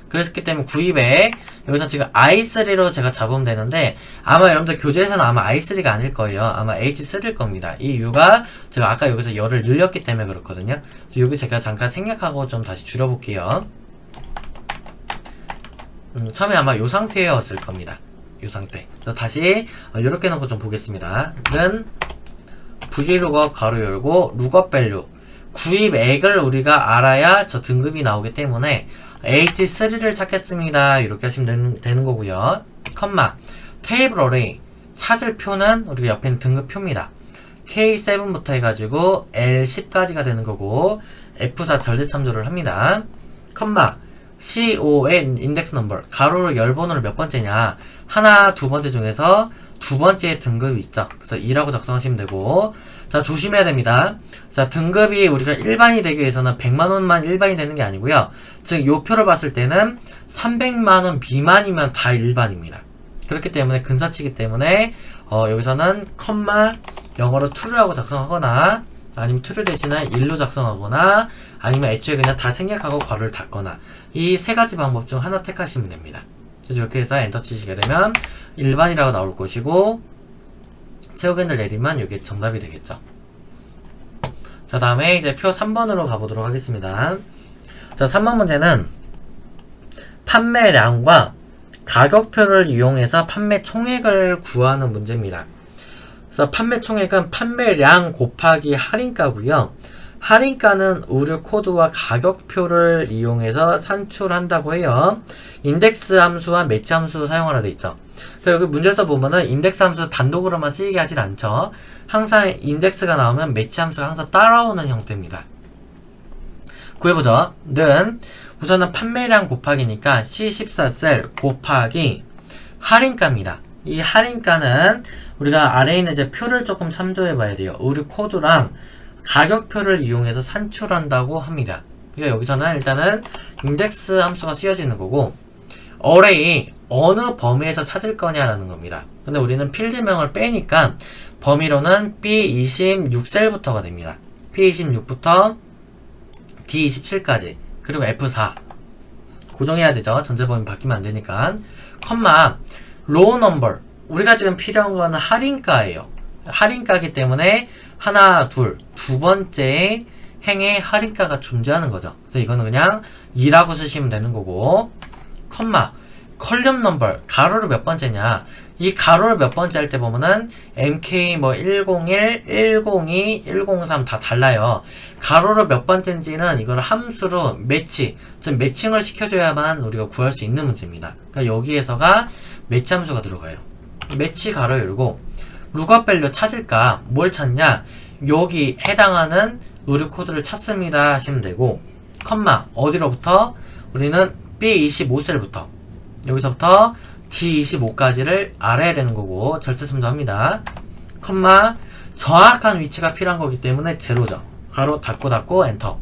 A: 그랬기 때문에 구입액 여기서 지금 i3로 제가 잡으면 되는데 아마 여러분들 교재에서는 아마 i3가 아닐 거예요. 아마 h3일 겁니다. 이 이유가 제가 아까 여기서 열을 늘렸기 때문에 그렇거든요. 여기 제가 잠깐 생략하고 좀 다시 줄여볼게요. 처음에 아마 요 상태였을 겁니다. 요 상태. 그래서 다시 이렇게 놓고 좀 보겠습니다. 는 Vlookup 괄호 열고 lookup value 구입액을 우리가 알아야 저 등급이 나오기 때문에 H3를 찾겠습니다. 이렇게 하시면 되는 거고요. 컴마 테이블 어레이 찾을 표는 우리가 옆에 있는 등급표입니다. K7부터 해가지고 L10까지가 되는 거고 F4 절대참조를 합니다. 컴마 CON 인덱스 넘버 가로로 열번호를 몇 번째냐 하나 두 번째 중에서 두 번째 등급이 있죠. 그래서 2라고 작성하시면 되고 자 조심해야 됩니다. 자 등급이 우리가 일반이 되기 위해서는 100만원만 일반이 되는 게 아니고요. 즉 요 표를 봤을 때는 300만원 미만이면 다 일반입니다. 그렇기 때문에 근사치기 때문에 여기서는 컴마 영어로 true라고 작성하거나 아니면 true 대신에 1로 작성하거나 아니면 애초에 그냥 다 생략하고 괄호를 닫거나 이 세 가지 방법 중 하나 택하시면 됩니다. 그래서 이렇게 해서 엔터 치시게 되면 일반이라고 나올 것이고 세우견을 내리면 이게 정답이 되겠죠. 자, 다음에 이제 표 3번으로 가보도록 하겠습니다. 자, 3번 문제는 판매량과 가격표를 이용해서 판매 총액을 구하는 문제입니다. 그래서 판매 총액은 판매량 곱하기 할인가고요. 할인가는 의류 코드와 가격표를 이용해서 산출한다고 해요. 인덱스 함수와 매치 함수 사용하라 되어 있죠. 그래서 여기 문제에서 보면은 인덱스 함수 단독으로만 쓰이게 하질 않죠. 항상 인덱스가 나오면 매치 함수가 항상 따라오는 형태입니다. 구해보죠. 는 우선은 판매량 곱하기니까 C14셀 곱하기 할인가입니다. 이 할인가는 우리가 아래에 있는 이제 표를 조금 참조해 봐야 돼요. 의류 코드랑 가격표를 이용해서 산출한다고 합니다. 그러니까 여기서는 일단은 인덱스 함수가 쓰여지는 거고 어레이 어느 범위에서 찾을 거냐라는 겁니다. 근데 우리는 필드명을 빼니까 범위로는 B26셀부터가 됩니다. P26부터 D27까지 그리고 F4 고정해야 되죠. 전체 범위 바뀌면 안 되니까 컴마 로우 넘버 우리가 지금 필요한 거는 할인가예요. 할인가이기 때문에 하나, 두 번째 행에 할인가가 존재하는 거죠. 그래서 이거는 그냥 2라고 쓰시면 되는 거고 컴마 컬럼 넘버 가로로 몇 번째냐 이 가로를 몇 번째 할 때 보면은 MK 뭐 101, 102, 103 다 달라요. 가로로 몇 번째인지는 이걸 함수로 매치 즉 매칭을 시켜줘야만 우리가 구할 수 있는 문제입니다. 그러니까 여기에서가 매치 함수가 들어가요. 매치 가로 열고 룩업 밸류 찾을까 뭘 찾냐 여기 해당하는 의류 코드를 찾습니다 하시면 되고 컴마 어디로부터 우리는 B25셀부터 여기서부터 D25까지를 알아야 되는 거고 절차sam조합니다. 컴마 정확한 위치가 필요한 거기 때문에 제로죠. 가로 닫고 엔터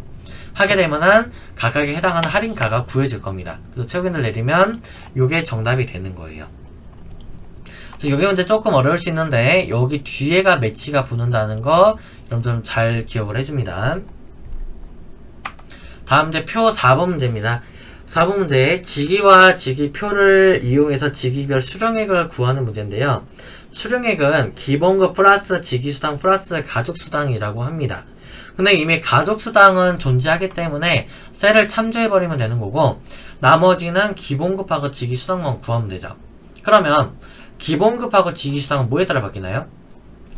A: 하게 되면은 각각에 해당하는 할인가가 구해질 겁니다. 그래서 채우기를 내리면 요게 정답이 되는 거예요. 여기 문제 조금 어려울 수 있는데 여기 뒤에가 매치가 붙는다는 거 여러분들 좀 잘 기억을 해줍니다. 다음 이제 표 4번 문제입니다. 4번 문제 직위와 직위표를 이용해서 직위별 수령액을 구하는 문제인데요. 수령액은 기본급 플러스 직위수당 플러스 가족수당이라고 합니다. 근데 이미 가족수당은 존재하기 때문에 셀을 참조해버리면 되는 거고 나머지는 기본급하고 직위수당만 구하면 되죠. 그러면 기본급하고 직위수당은 뭐에 따라 바뀌나요?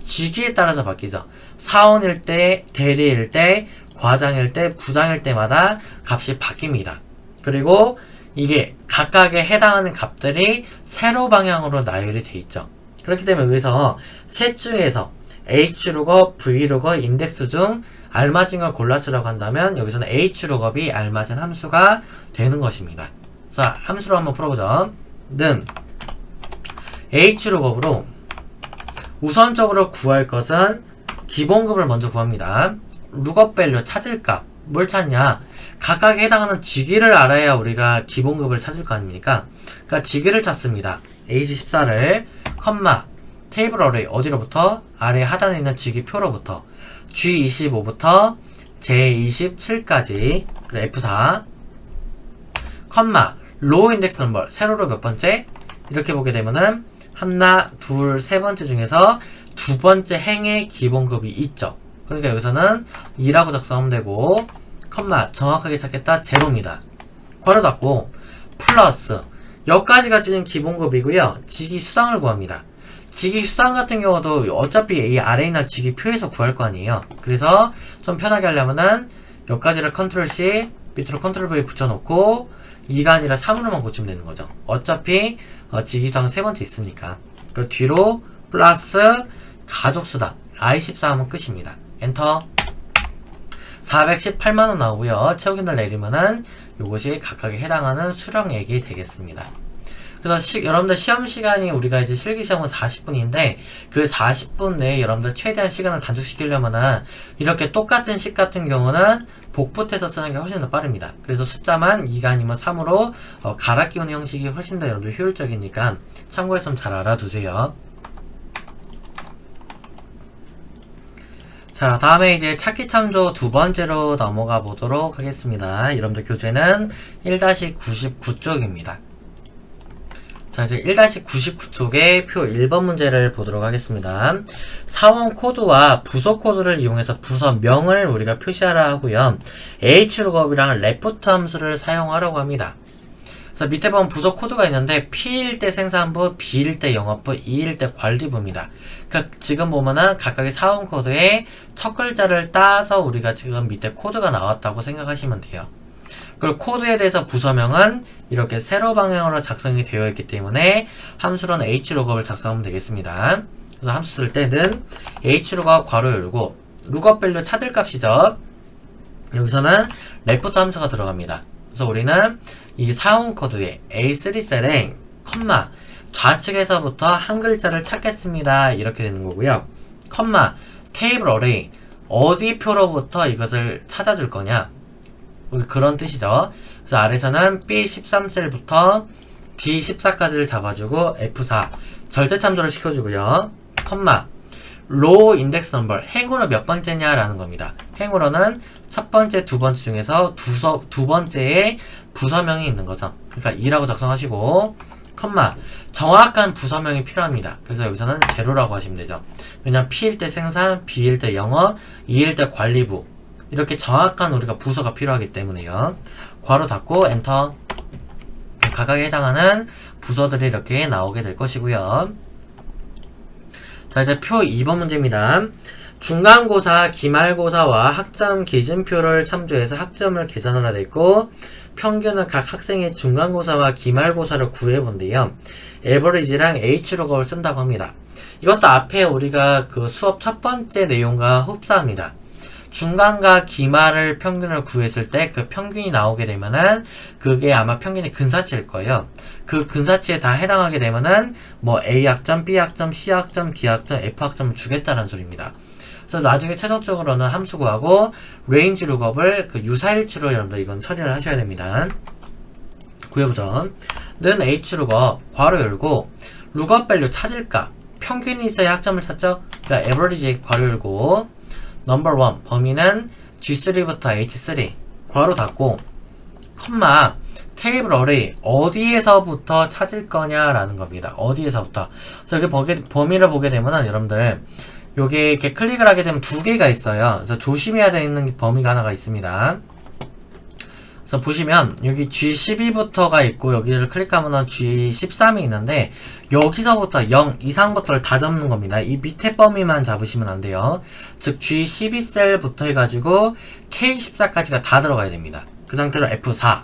A: 직위에 따라서 바뀌죠. 사원일 때, 대리일 때, 과장일 때, 부장일 때마다 값이 바뀝니다. 그리고 이게 각각에 해당하는 값들이 세로 방향으로 나열이 돼 있죠. 그렇기 때문에 여기서 셋 중에서 H룩업, V룩업, 인덱스 중 알맞은 걸 골라 쓰라고 한다면 여기서는 H룩업이 알맞은 함수가 되는 것입니다. 자, 함수로 한번 풀어보죠. 는 H룩업으로 우선적으로 구할 것은 기본급을 먼저 구합니다. 룩업 밸류 찾을 값. 뭘 찾냐? 각각에 해당하는 직위를 알아야 우리가 기본급을 찾을 거 아닙니까? 그러니까 직위를 찾습니다. H14를 컴마 테이블 어레이 어디로부터? 아래 하단에 있는 직위표로부터 G25부터 J27까지 그리고 F4 컴마 로우 인덱스 넘버 세로로 몇 번째? 이렇게 보게 되면은 하나, 둘, 세 번째 중에서 두 번째 행의 기본급이 있죠. 그러니까 여기서는 2라고 작성하면 되고 컴마 정확하게 찾겠다 제로입니다. 괄호 닫고 플러스 여기까지가 지금 기본급이고요. 직위수당을 구합니다. 직위수당 같은 경우도 어차피 이 아래에 있는 직위표에서 구할 거 아니에요. 그래서 좀 편하게 하려면은 여기까지를 컨트롤 C 밑으로 컨트롤 V 붙여놓고 2가 아니라 3으로만 고치면 되는 거죠. 어차피 직위수당 세 번째 있으니까. 그 뒤로 플러스 가족수당 I14 하면 끝입니다. 엔터 418만원 나오고요. 채우기를 내리면은 요것이 각각에 해당하는 수령액이 되겠습니다. 그래서 여러분들 시험 시간이 우리가 이제 실기시험은 40분인데 그 40분 내에 여러분들 최대한 시간을 단축시키려면은 이렇게 똑같은 식 같은 경우는 복붙해서 쓰는 게 훨씬 더 빠릅니다. 그래서 숫자만 2가 아니면 3으로 갈아 끼우는 형식이 훨씬 더 여러분들 효율적이니까 참고해서 좀 잘 알아두세요. 자, 다음에 이제 찾기 참조 두 번째로 넘어가 보도록 하겠습니다. 여러분들 교재는 1-99쪽입니다. 자, 이제 1-99쪽의 표 1번 문제를 보도록 하겠습니다. 사원 코드와 부서 코드를 이용해서 부서명을 우리가 표시하라 하고요. hlookup이랑 left 함수를 사용하라고 합니다. 그래서 밑에 보면 부서 코드가 있는데 P일 때 생산부, B일 때 영업부, E일 때 관리부입니다. 그러니까 지금 보면은 각각의 사원 코드의 첫 글자를 따서 우리가 지금 밑에 코드가 나왔다고 생각하시면 돼요. 그리고 코드에 대해서 부서명은 이렇게 세로 방향으로 작성이 되어 있기 때문에 함수로는 hlookup을 작성하면 되겠습니다. 그래서 함수 쓸 때는 hlookup 괄호 열고 lookup 밸류 찾을 값이죠. 여기서는 left 함수가 들어갑니다. 그래서 우리는 이 사원 코드에 A3 셀에 컴마 좌측에서부터 한 글자를 찾겠습니다. 이렇게 되는 거고요. 컴마 테이블 어레이 어디 표로부터 이것을 찾아줄 거냐, 그런 뜻이죠. 그래서 아래서는 B13셀부터 D14까지를 잡아주고 F4 절대 참조를 시켜주고요. 컴마 로우 인덱스 넘버 행으로 몇 번째냐 라는 겁니다. 행으로는 첫 번째, 두 번째 중에서 두 번째에 부서명이 있는 거죠. 그러니까 2라고 작성하시고 컴마 정확한 부서명이 필요합니다. 그래서 여기서는 제로라고 하시면 되죠. 왜냐면 P일 때 생산, B일 때 영업, E일 때 관리부, 이렇게 정확한 우리가 부서가 필요하기 때문에요. 괄호 닫고 엔터. 각각에 해당하는 부서들이 이렇게 나오게 될 것이고요. 자, 이제 표 2번 문제입니다. 중간고사, 기말고사와 학점 기준표를 참조해서 학점을 계산하라 돼 있고, 평균은 각 학생의 중간고사와 기말고사를 구해본대요. 에버리지랑 hlookup을 쓴다고 합니다. 이것도 앞에 우리가 그 수업 첫 번째 내용과 흡사합니다. 중간과 기말을 평균을 구했을 때 그 평균이 나오게 되면은 그게 아마 평균이 근사치일 거예요. 그 근사치에 다 해당하게 되면은 뭐 A학점, B학점, C학점, D학점, F학점을 주겠다는 소리입니다. 그래서 나중에 최종적으로는 함수 구하고 range lookup을 그 유사일치로 여러분들 이건 처리를 하셔야 됩니다. 구해보죠. 는 hlookup 괄호 열고 lookup 밸류 찾을까? 평균이 있어야 학점을 찾죠? 그러니까 average 괄호 열고 넘버 1 범위는 G3부터 H3 괄호 닫고 컴마 테이블 어레이 어디에서부터 찾을 거냐라는 겁니다. 어디에서부터. 그래서 여기 범위를 보게 되면은 여러분들 여기 이렇게 클릭을 하게 되면 두 개가 있어요. 그래서 조심해야 되는 범위가 하나가 있습니다. 그래서 보시면 여기 G12부터가 있고 여기를 클릭하면 G13이 있는데 여기서부터 0 이상부터를 다 잡는 겁니다. 이 밑에 범위만 잡으시면 안 돼요. 즉 G12셀부터 해가지고 K14까지가 다 들어가야 됩니다. 그 상태로 F4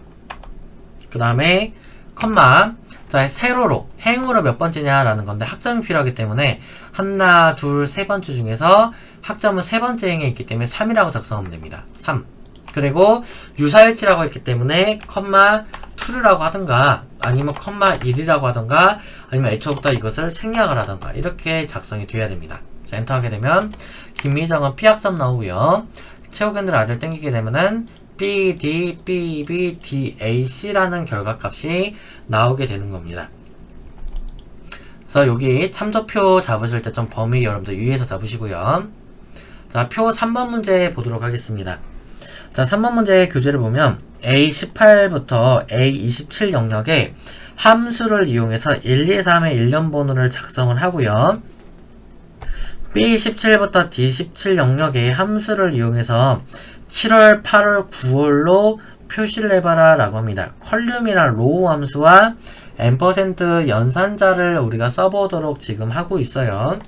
A: 그 다음에 컴마 자 세로로 행으로 몇 번째냐라는 건데 학점이 필요하기 때문에 하나 둘 세 번째 중에서 학점은 세 번째 행에 있기 때문에 3이라고 작성하면 됩니다. 3 그리고 유사일치라고 했기 때문에 컴마 2라고 하든가 아니면 컴마 1이라고 하든가 아니면 애초부터 이것을 생략을 하든가 이렇게 작성이 돼야 됩니다. 자, 엔터 하게 되면 김미정은 P학점 나오고요. 최후견들 아래를 당기게 되면은 B, D, B, B, D, A, C라는 결과값이 나오게 되는 겁니다. 그래서 여기 참조표 잡으실 때 좀 범위 여러분들 유의해서 잡으시고요. 자, 표 3번 문제 보도록 하겠습니다. 자, 3번 문제 교재를 보면 A18부터 A27 영역에 함수를 이용해서 1, 2, 3의 일련 번호를 작성을 하고요. B17부터 D17 영역에 함수를 이용해서 7월, 8월, 9월로 표시를 해봐라 라고 합니다. 컬륨이랑 로우 함수와 %, 연산자를 우리가 써보도록 지금 하고 있어요.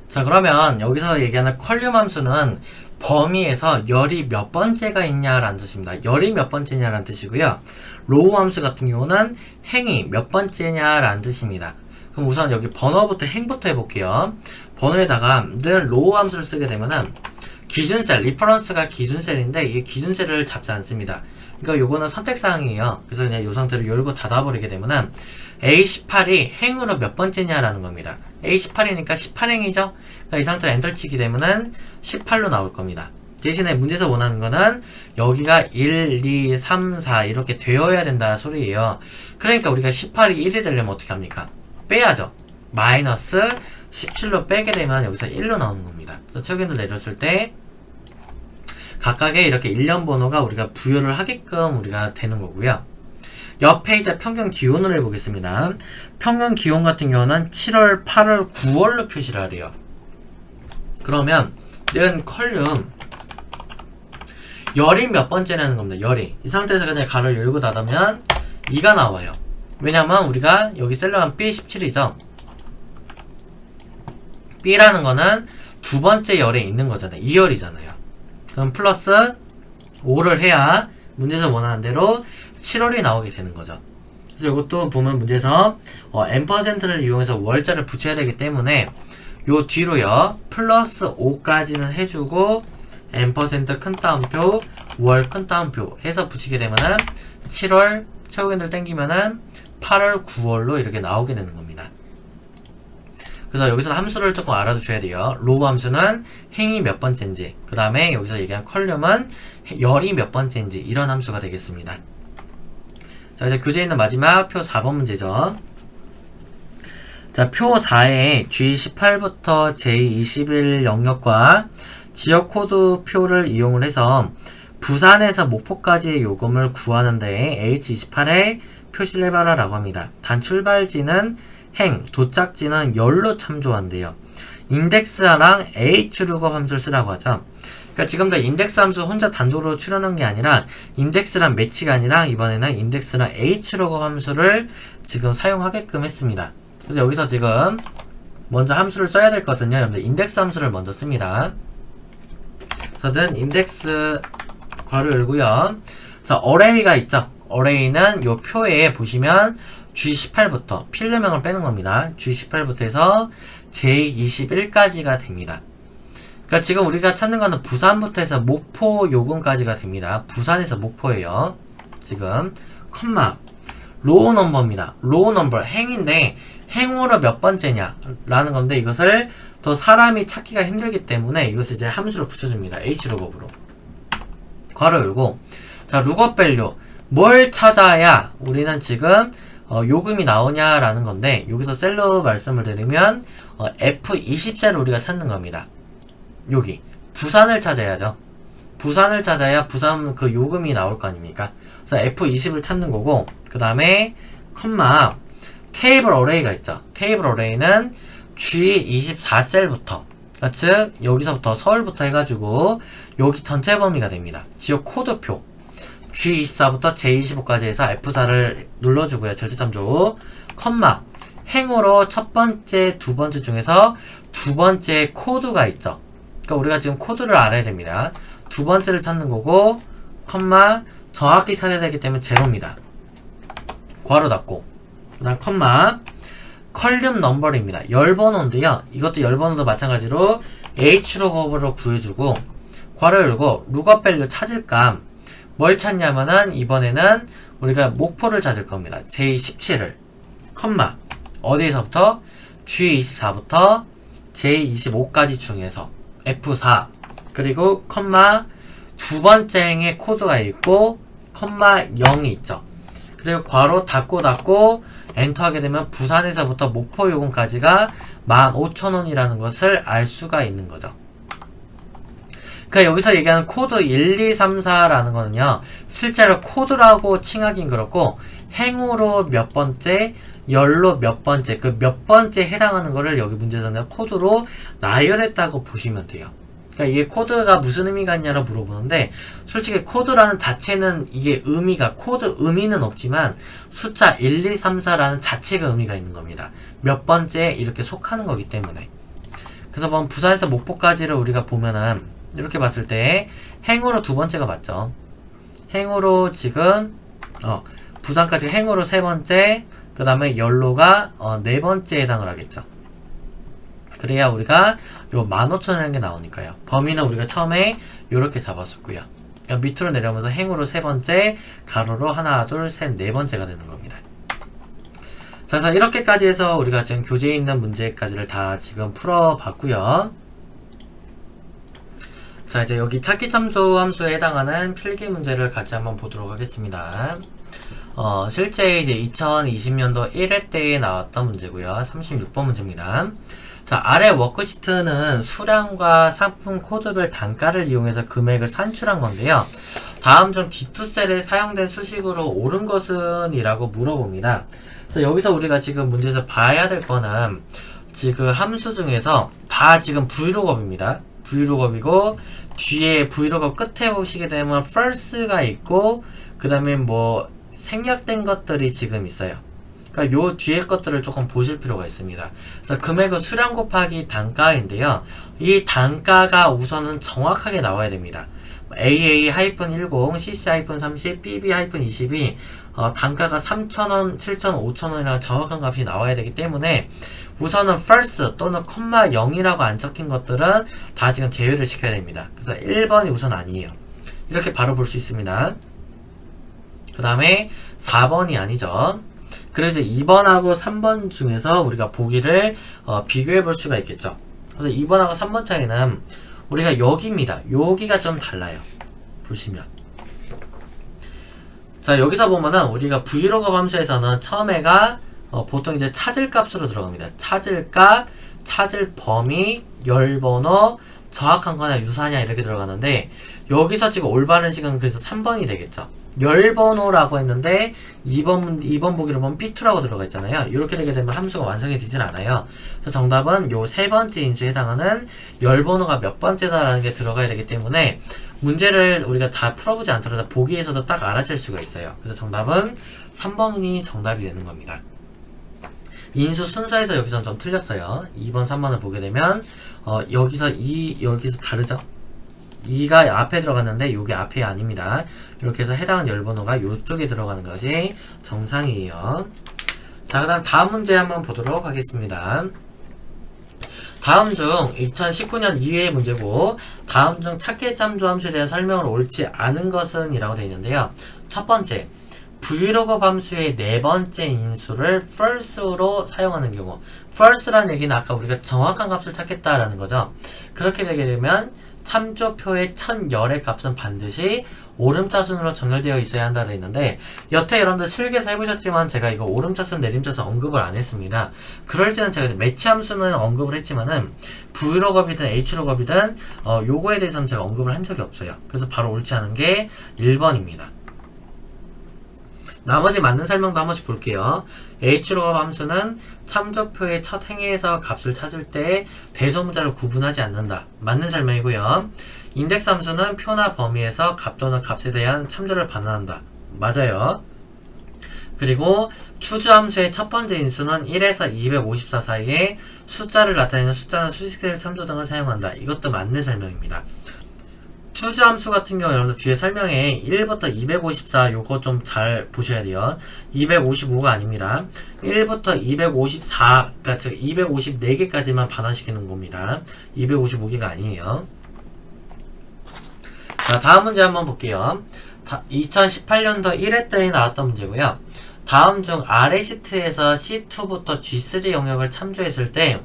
A: 자, 그러면 여기서 얘기하는 컬륨 함수는 범위에서 열이 몇 번째가 있냐라는 뜻입니다. 열이 몇 번째냐라는 뜻이고요. 로우 함수 같은 경우는 행이 몇 번째냐라는 뜻입니다. 그럼 우선 여기 번호부터 행부터 해볼게요. 번호에다가 늘 로우 함수를 쓰게 되면은 기준셀, 리퍼런스가 기준셀인데 이게 기준셀을 잡지 않습니다. 그러니까 요거는 선택사항이에요. 그래서 그냥 요 상태로 열고 닫아버리게 되면은 A18이 행으로 몇 번째냐라는 겁니다. A18이니까 18행이죠? 그러니까 이 상태로 엔터 치게 되면은 18로 나올 겁니다. 대신에 문제에서 원하는 거는 여기가 1, 2, 3, 4 이렇게 되어야 된다는 소리예요. 그러니까 우리가 18이 1이 되려면 어떻게 합니까? 빼야죠. 마이너스 17로 빼게 되면 여기서 1로 나오는 겁니다. 그래서 최근들 내렸을 때 각각의 이렇게 일련 번호가 우리가 부여를 하게끔 우리가 되는 거고요. 옆에 이제 평균 기온을 해보겠습니다. 평균 기온 같은 경우는 7월, 8월, 9월로 표시를 하래요. 그러면 이런 컬륨 열이 몇 번째라는 겁니다. 열이. 이 상태에서 그냥 가로 열고 닫으면 2가 나와요. 왜냐면 우리가 여기 셀러는 B17이죠. B라는 거는 두 번째 열에 있는 거잖아요. 2열이잖아요. 그럼 플러스 5를 해야 문제에서 원하는 대로 7월이 나오게 되는 거죠. 그래서 이것도 보면 문제에서 N%를 이용해서 월자를 붙여야 되기 때문에 요 뒤로요 플러스 5까지는 해주고 N% 큰 따옴표 월 큰 따옴표 해서 붙이게 되면은 7월 최후견들 땡기면은 8월 9월로 이렇게 나오게 되는 겁니다. 그래서 여기서 함수를 조금 알아두셔야 돼요. 로우 함수는 행이 몇 번째인지, 그 다음에 여기서 얘기한 컬륨은 열이 몇 번째인지, 이런 함수가 되겠습니다. 자, 이제 교재에 있는 마지막 표 4번 문제죠. 자, 표 4에 G18부터 J21 영역과 지역 코드 표를 이용을 해서 부산에서 목포까지의 요금을 구하는데 H28에 표시를 해봐라 라고 합니다. 단 출발지는 행, 도착지는 열로 참조한대요. 인덱스랑 H루거 함수를 쓰라고 하죠. 그러니까 지금도 인덱스 함수 혼자 단독으로 출연한 게 아니라 인덱스랑 매치가 아니라 이번에는 인덱스랑 H루거 함수를 지금 사용하게끔 했습니다. 그래서 여기서 지금 먼저 함수를 써야 될 것은요. 여러분들 인덱스 함수를 먼저 씁니다. 저는 인덱스 괄호 열고요. 자, 어레이가 있죠. 어레이는 요 표에 보시면 G18부터 필드명을 빼는 겁니다. G18부터 해서 J21까지가 됩니다. 그러니까 지금 우리가 찾는 거는 부산부터 해서 목포 요금까지가 됩니다. 부산에서 목포예요. 지금 컴마 로우 넘버입니다. 로우 넘버 행인데 행으로 몇 번째냐 라는 건데 이것을 더 사람이 찾기가 힘들기 때문에 이것을 이제 함수로 붙여줍니다. H룩업으로 괄호 열고 자 룩업 밸류 뭘 찾아야 우리는 지금 요금이 나오냐라는 건데 여기서 셀로 말씀을 드리면 F20세를 우리가 찾는 겁니다. 여기 부산을 찾아야죠. 부산을 찾아야 부산 그 요금이 나올 거 아닙니까? 그래서 F20을 찾는 거고 그 다음에 컴마 테이블 어레이가 있죠. 테이블 어레이는 G24셀부터 즉 여기서부터 서울부터 해가지고 여기 전체 범위가 됩니다. 지역 코드표 G24부터 J25까지 해서 F4를 눌러주고요. 절대참조 컴마 행으로 첫 번째, 두 번째 중에서 두 번째 코드가 있죠. 그러니까 우리가 지금 코드를 알아야 됩니다. 두 번째를 찾는 거고 컴마 정확히 찾아야 되기 때문에 제로입니다. 괄호 닫고 그 다음 컴마 컬륨 넘버입니다. 열번호인데요. 이것도 열번호도 마찬가지로 H룩업으로 구해주고 괄호 열고 룩업 밸류 찾을 값 뭘 찾냐면은 이번에는 우리가 목포를 찾을 겁니다. J17을 컴마 어디에서부터 G24부터 J25까지 중에서 F4 그리고 컴마 두 번째 행에 코드가 있고 컴마 0이 있죠. 그리고 괄호 닫고 엔터 하게 되면 부산에서부터 목포 요금까지가 15,000원이라는 것을 알 수가 있는 거죠. 그러니까 여기서 얘기하는 코드 1, 2, 3, 4라는 거는요. 실제로 코드라고 칭하긴 그렇고 행으로 몇 번째, 열로 몇 번째, 그 몇 번째 해당하는 거를 여기 문제에서는 코드로 나열했다고 보시면 돼요. 그러니까 이게 코드가 무슨 의미가 있냐고 물어보는데 솔직히 코드라는 자체는 이게 의미가 코드 의미는 없지만 숫자 1, 2, 3, 4라는 자체가 의미가 있는 겁니다. 몇 번째 이렇게 속하는 거기 때문에 그래서 뭐 부산에서 목포까지를 우리가 보면은 이렇게 봤을 때 행으로 두 번째가 맞죠. 행으로 지금 부산까지 행으로 세 번째 그 다음에 열로가 네 번째에 해당을 하겠죠. 그래야 우리가 요 15,000원이라는 게 나오니까요. 범위는 우리가 처음에 요렇게 잡았었고요. 그러니까 밑으로 내려오면서 행으로 세 번째, 가로로 하나, 둘, 셋, 네 번째가 되는 겁니다. 자, 그래서 이렇게까지 해서 우리가 지금 교재에 있는 문제까지를 다 지금 풀어봤고요. 자, 이제 여기 찾기 참조 함수에 해당하는 필기 문제를 같이 한번 보도록 하겠습니다. 실제 이제 2020년도 1회 때에 나왔던 문제고요. 36번 문제입니다. 자, 아래 워크시트는 수량과 상품 코드별 단가를 이용해서 금액을 산출한 건데요. 다음 중 D2셀에 사용된 수식으로 옳은 것은? 이라고 물어봅니다. 그래서 여기서 우리가 지금 문제에서 봐야 될 거는 지금 함수 중에서 다 지금 브이로그업입니다. 브이로그업이고 뒤에 브이로그업 끝에 보시게 되면 first가 있고 그 다음에 뭐 생략된 것들이 지금 있어요. 그러니까 요 뒤에 것들을 조금 보실 필요가 있습니다. 그래서 금액은 수량 곱하기 단가인데요. 이 단가가 우선은 정확하게 나와야 됩니다. AA-10, CC-30, BB-20이 단가가 3,000원, 7,000원, 5,000원이라는 정확한 값이 나와야 되기 때문에 우선은 first 또는 0이라고 안 적힌 것들은 다 지금 제외를 시켜야 됩니다. 그래서 1번이 우선 아니에요. 이렇게 바로 볼 수 있습니다. 그 다음에 4번이 아니죠. 그래서 2번하고 3번 중에서 우리가 보기를 비교해 볼 수가 있겠죠. 그래서 2번하고 3번 차이는 우리가 여기입니다. 여기가 좀 달라요. 보시면. 자, 여기서 보면은 우리가 브이로그 함수에서는 처음에가 보통 이제 찾을 값으로 들어갑니다. 찾을 값, 찾을 범위, 열번호, 정확한 거나 유사하냐 이렇게 들어가는데 여기서 지금 올바른 시간은 그래서 3번이 되겠죠. 열번호라고 했는데 2번 보기로 보면 P2라고 들어가 있잖아요. 이렇게 되게 되면 함수가 완성이 되진 않아요. 그래서 정답은 요 세 번째 인수에 해당하는 열번호가 몇 번째다라는 게 들어가야 되기 때문에 문제를 우리가 다 풀어보지 않더라도 보기에서도 딱 알아챌 수가 있어요. 그래서 정답은 3번이 정답이 되는 겁니다. 인수 순서에서 여기서는 좀 틀렸어요. 2번, 3번을 보게 되면 여기서 다르죠? 2가 앞에 들어갔는데 요게 앞에 아닙니다. 이렇게 해서 해당하는 열번호가 요쪽에 들어가는 것이 정상이에요. 자, 그 다음 다음 문제 한번 보도록 하겠습니다. 다음 중 2019년 2회 문제고 다음 중 찾기 참조함수에 대한 설명을 옳지 않은 것은? 이라고 되어 있는데요. 첫 번째, 브이로그 함수의 네 번째 인수를 first로 사용하는 경우. first라는 얘기는 아까 우리가 정확한 값을 찾겠다라는 거죠. 그렇게 되게 되면 참조표의 첫 열의 값은 반드시 오름차순으로 정렬되어 있어야 한다 되어 있는데 여태 여러분들 실기에서 해보셨지만 제가 이거 오름차순 내림차순 언급을 안 했습니다. 그럴 때는 제가 매치 함수는 언급을 했지만은 V로그업이든 H로그업이든 요거에 대해서는 제가 언급을 한 적이 없어요. 그래서 바로 옳지 않은 게 1번입니다. 나머지 맞는 설명도 한 번씩 볼게요. H로그업 함수는 참조표의 첫 행에서 값을 찾을 때 대소문자를 구분하지 않는다. 맞는 설명이고요. 인덱스 함수는 표나 범위에서 값 또는 값에 대한 참조를 반환한다. 맞아요. 그리고 추주 함수의 첫 번째 인수는 1에서 254 사이에 숫자를 나타내는 숫자나 수식들 참조 등을 사용한다. 이것도 맞는 설명입니다. 추주 함수 같은 경우 여러분들 뒤에 설명에 1부터 254 요거 좀 잘 보셔야 돼요. 255가 아닙니다. 1부터 254, 그러니까 즉 254개까지만 반환시키는 겁니다. 255개가 아니에요. 자, 다음 문제 한번 볼게요. 2018년도 1회 때에 나왔던 문제고요. 다음 중 아래 시트에서 C2부터 G3 영역을 참조했을 때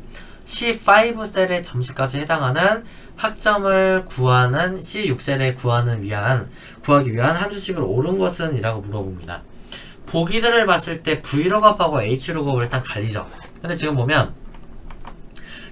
A: C5 셀의 점수값에 해당하는 학점을 구하는 C6셀에 구하기 위한 함수식을 옳은 것은? 이라고 물어봅니다. 보기들을 봤을 때 V로그업하고 H로그업을 일단 갈리죠. 근데 지금 보면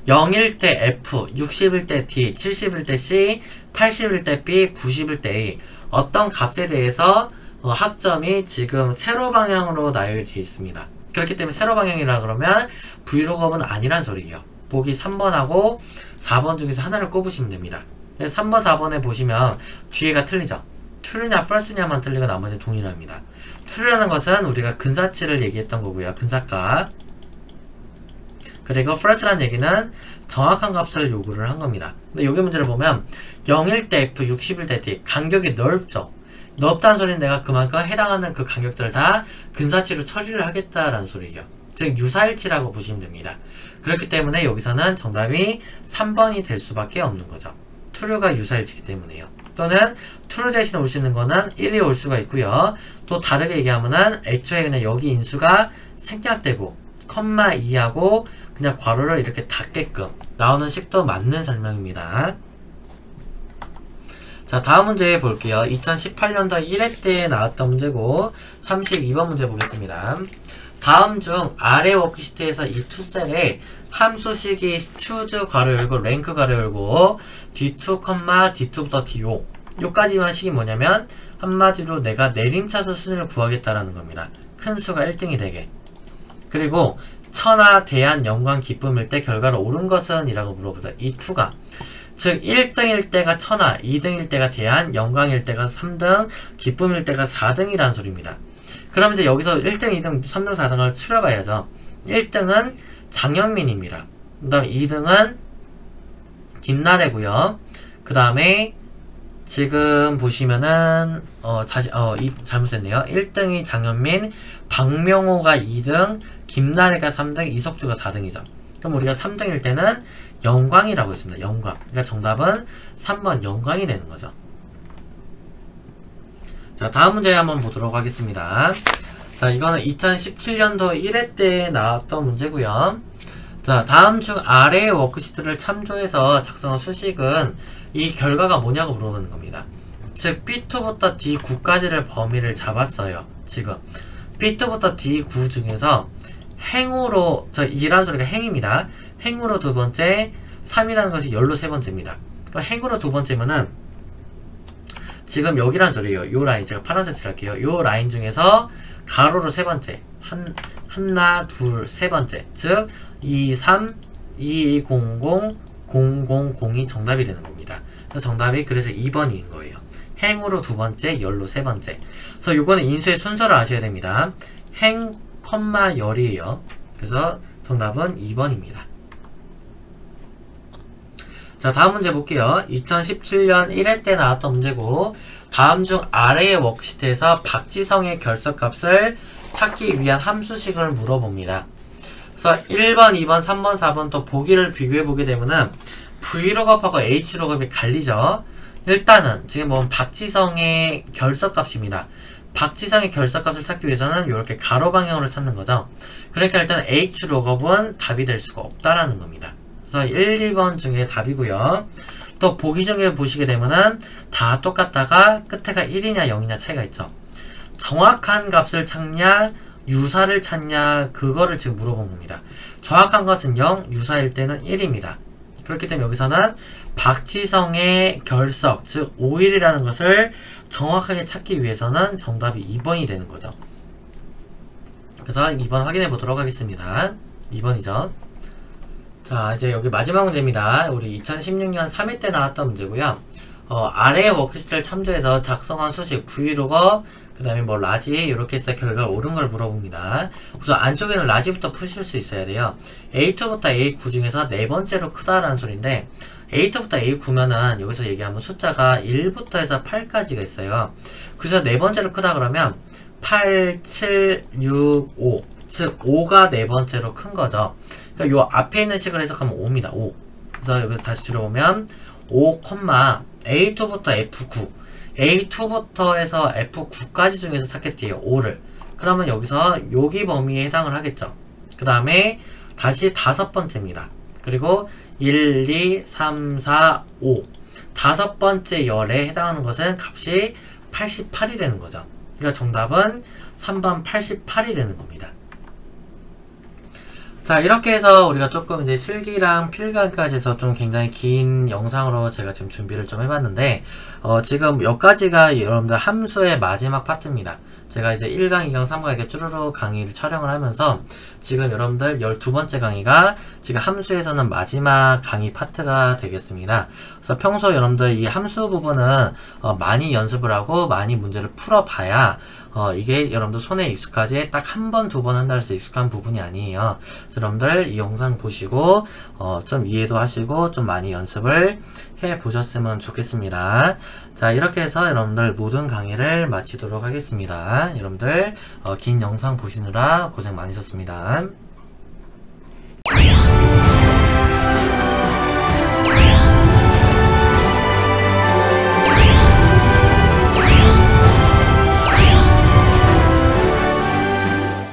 A: 0일 때 F, 60일 때 D, 70일 때 C, 80일 때 B, 90일 때 A 어떤 값에 대해서 학점이 지금 세로 방향으로 나열이 되어 있습니다. 그렇기 때문에 세로 방향이라 그러면 V로그업은 아니란 소리예요. 보기 3번하고 4번 중에서 하나를 꼽으시면 됩니다. 3번, 4번에 보시면 뒤에가 틀리죠. true냐, false냐만 틀리고 나머지 동일합니다. true라는 것은 우리가 근사치를 얘기했던 거고요. 근사값. 그리고 false라는 얘기는 정확한 값을 요구를 한 겁니다. 근데 여기 문제를 보면 0일 때 F, 60일 때 T 간격이 넓죠. 넓다는 소리는 내가 그만큼 해당하는 그 간격들을 다 근사치로 처리를 하겠다라는 소리예요. 즉 유사일치라고 보시면 됩니다. 그렇기 때문에 여기서는 정답이 3번이 될 수밖에 없는 거죠. true가 유사일치이기 때문에요. 또는 true 대신에 올 수 있는 거는 1이 올 수가 있고요. 또 다르게 얘기하면은 애초에 그냥 여기 인수가 생략되고 2하고 그냥 괄호를 이렇게 닫게끔 나오는 식도 맞는 설명입니다. 자, 다음 문제 볼게요. 2018년도 1회 때에 나왔던 문제고 32번 문제 보겠습니다. 다음 중 아래 워크시트에서 이 투셀에 함수식이 choose 괄호 열고 rank 괄호 열고 D2, D2부터 D5 요까지만 식이 뭐냐면 한마디로 내가 내림차수 순위를 구하겠다라는 겁니다. 큰 수가 1등이 되게. 그리고 천하, 대한, 영광, 기쁨일 때 결과로 옳은 것은? 이라고 물어보자. 이 2가 즉 1등일 때가 천하, 2등일 때가 대한, 영광일 때가 3등, 기쁨일 때가 4등이라는 소리입니다. 그럼 이제 여기서 1등, 2등, 3등, 4등을 추려봐야죠. 1등은 장현민입니다. 그 다음에 2등은 김나래고요. 그 다음에 지금 보시면은 잘못 썼네요. 1등이 장현민, 박명호가 2등, 김나래가 3등, 이석주가 4등이죠. 그럼 우리가 3등일 때는 영광이라고 했습니다. 영광. 그러니까 정답은 3번 영광이 되는 거죠. 자, 다음 문제 한번 보도록 하겠습니다. 자, 이거는 2017년도 1회 때 나왔던 문제고요. 자, 다음 중 아래의 워크시트를 참조해서 작성한 수식은 이 결과가 뭐냐고 물어보는 겁니다. 즉 P2부터 D9까지를 범위를 잡았어요. 지금 P2부터 D9 중에서 행으로, 이라는 소리가 행입니다. 행으로 두 번째, 3이라는 것이 열로 세 번째입니다. 그러니까 행으로 두 번째면은 지금 여기란 소리예요. 요 라인, 제가 파란색 칠할게요. 요 라인 중에서 가로로 세 번째, 하나, 둘, 세 번째, 즉 2, 3, 2, 0, 0, 0, 0, 0이 정답이 되는 겁니다. 그래서 정답이 그래서 2번인 거예요. 행으로 두 번째, 열로 세 번째. 그래서 요거는 인수의 순서를 아셔야 됩니다. 행, 컴마, 열이에요. 그래서 정답은 2번입니다. 자, 다음 문제 볼게요. 2017년 1회 때 나왔던 문제고, 다음 중 아래의 워크시트에서 박지성의 결석값을 찾기 위한 함수식을 물어봅니다. 그래서 1번, 2번, 3번, 4번 또 보기를 비교해보게 되면은 V로급하고 H로급이 갈리죠. 일단은 지금 보면 박지성의 결석값입니다. 박지성의 결석값을 찾기 위해서는 이렇게 가로 방향으로 찾는 거죠. 그러니까 일단 H로급은 답이 될 수가 없다라는 겁니다. 그래서 1, 2번 중에 답이고요. 또 보기 중에 보시게 되면은 다 똑같다가 끝에가 1이냐 0이냐 차이가 있죠. 정확한 값을 찾냐 유사를 찾냐 그거를 지금 물어본 겁니다. 정확한 것은 0, 유사일 때는 1입니다. 그렇기 때문에 여기서는 박지성의 결석, 즉 5일이라는 것을 정확하게 찾기 위해서는 정답이 2번이 되는 거죠. 그래서 2번 확인해 보도록 하겠습니다. 2번이죠. 자, 이제 여기 마지막 문제입니다. 우리 2016년 3회 때 나왔던 문제고요. 아래의 워크시트를 참조해서 작성한 수식 브이로거, 그 다음에 뭐 라지 이렇게 해서 결과가 옳은 걸 물어봅니다. 우선 안쪽에는 라지부터 푸실 수 있어야 돼요. A2부터 A9 중에서 네 번째로 크다라는 소리인데 A2부터 A9면은 여기서 얘기하면 숫자가 1부터 해서 8까지가 있어요. 그래서 네 번째로 크다 그러면 8, 7, 6, 5 즉 5가 네 번째로 큰 거죠. 그러니까 요 앞에 있는 식을 해석하면 5입니다. 5. 그래서 여기서 다시 줄여보면 5, A2부터 F9 A2부터 해서 F9까지 중에서 찾겠대요. 5를. 그러면 여기서 여기 범위에 해당을 하겠죠. 그 다음에 다시 다섯 번째입니다. 그리고 1, 2, 3, 4, 5 다섯 번째 열에 해당하는 것은 값이 88이 되는 거죠. 그러니까 정답은 3번 88이 되는 겁니다. 자, 이렇게 해서 우리가 조금 이제 실기랑 필기까지 해서 좀 굉장히 긴 영상으로 제가 지금 준비를 좀 해봤는데, 지금 여기까지가 여러분들 함수의 마지막 파트입니다. 제가 이제 1강, 2강, 3강 이렇게 쭈루루 강의를 촬영을 하면서 지금 여러분들 12번째 강의가 지금 함수에서는 마지막 강의 파트가 되겠습니다. 그래서 평소 여러분들 이 함수 부분은 많이 연습을 하고 많이 문제를 풀어봐야 이게 여러분들 손에 익숙하지 딱 한 번, 두 번 한다 해서 익숙한 부분이 아니에요. 그래서 여러분들 이 영상 보시고 좀 이해도 하시고 좀 많이 연습을 해 보셨으면 좋겠습니다. 자, 이렇게 해서 여러분들 모든 강의를 마치도록 하겠습니다. 여러분들 긴 영상 보시느라 고생 많으셨습니다.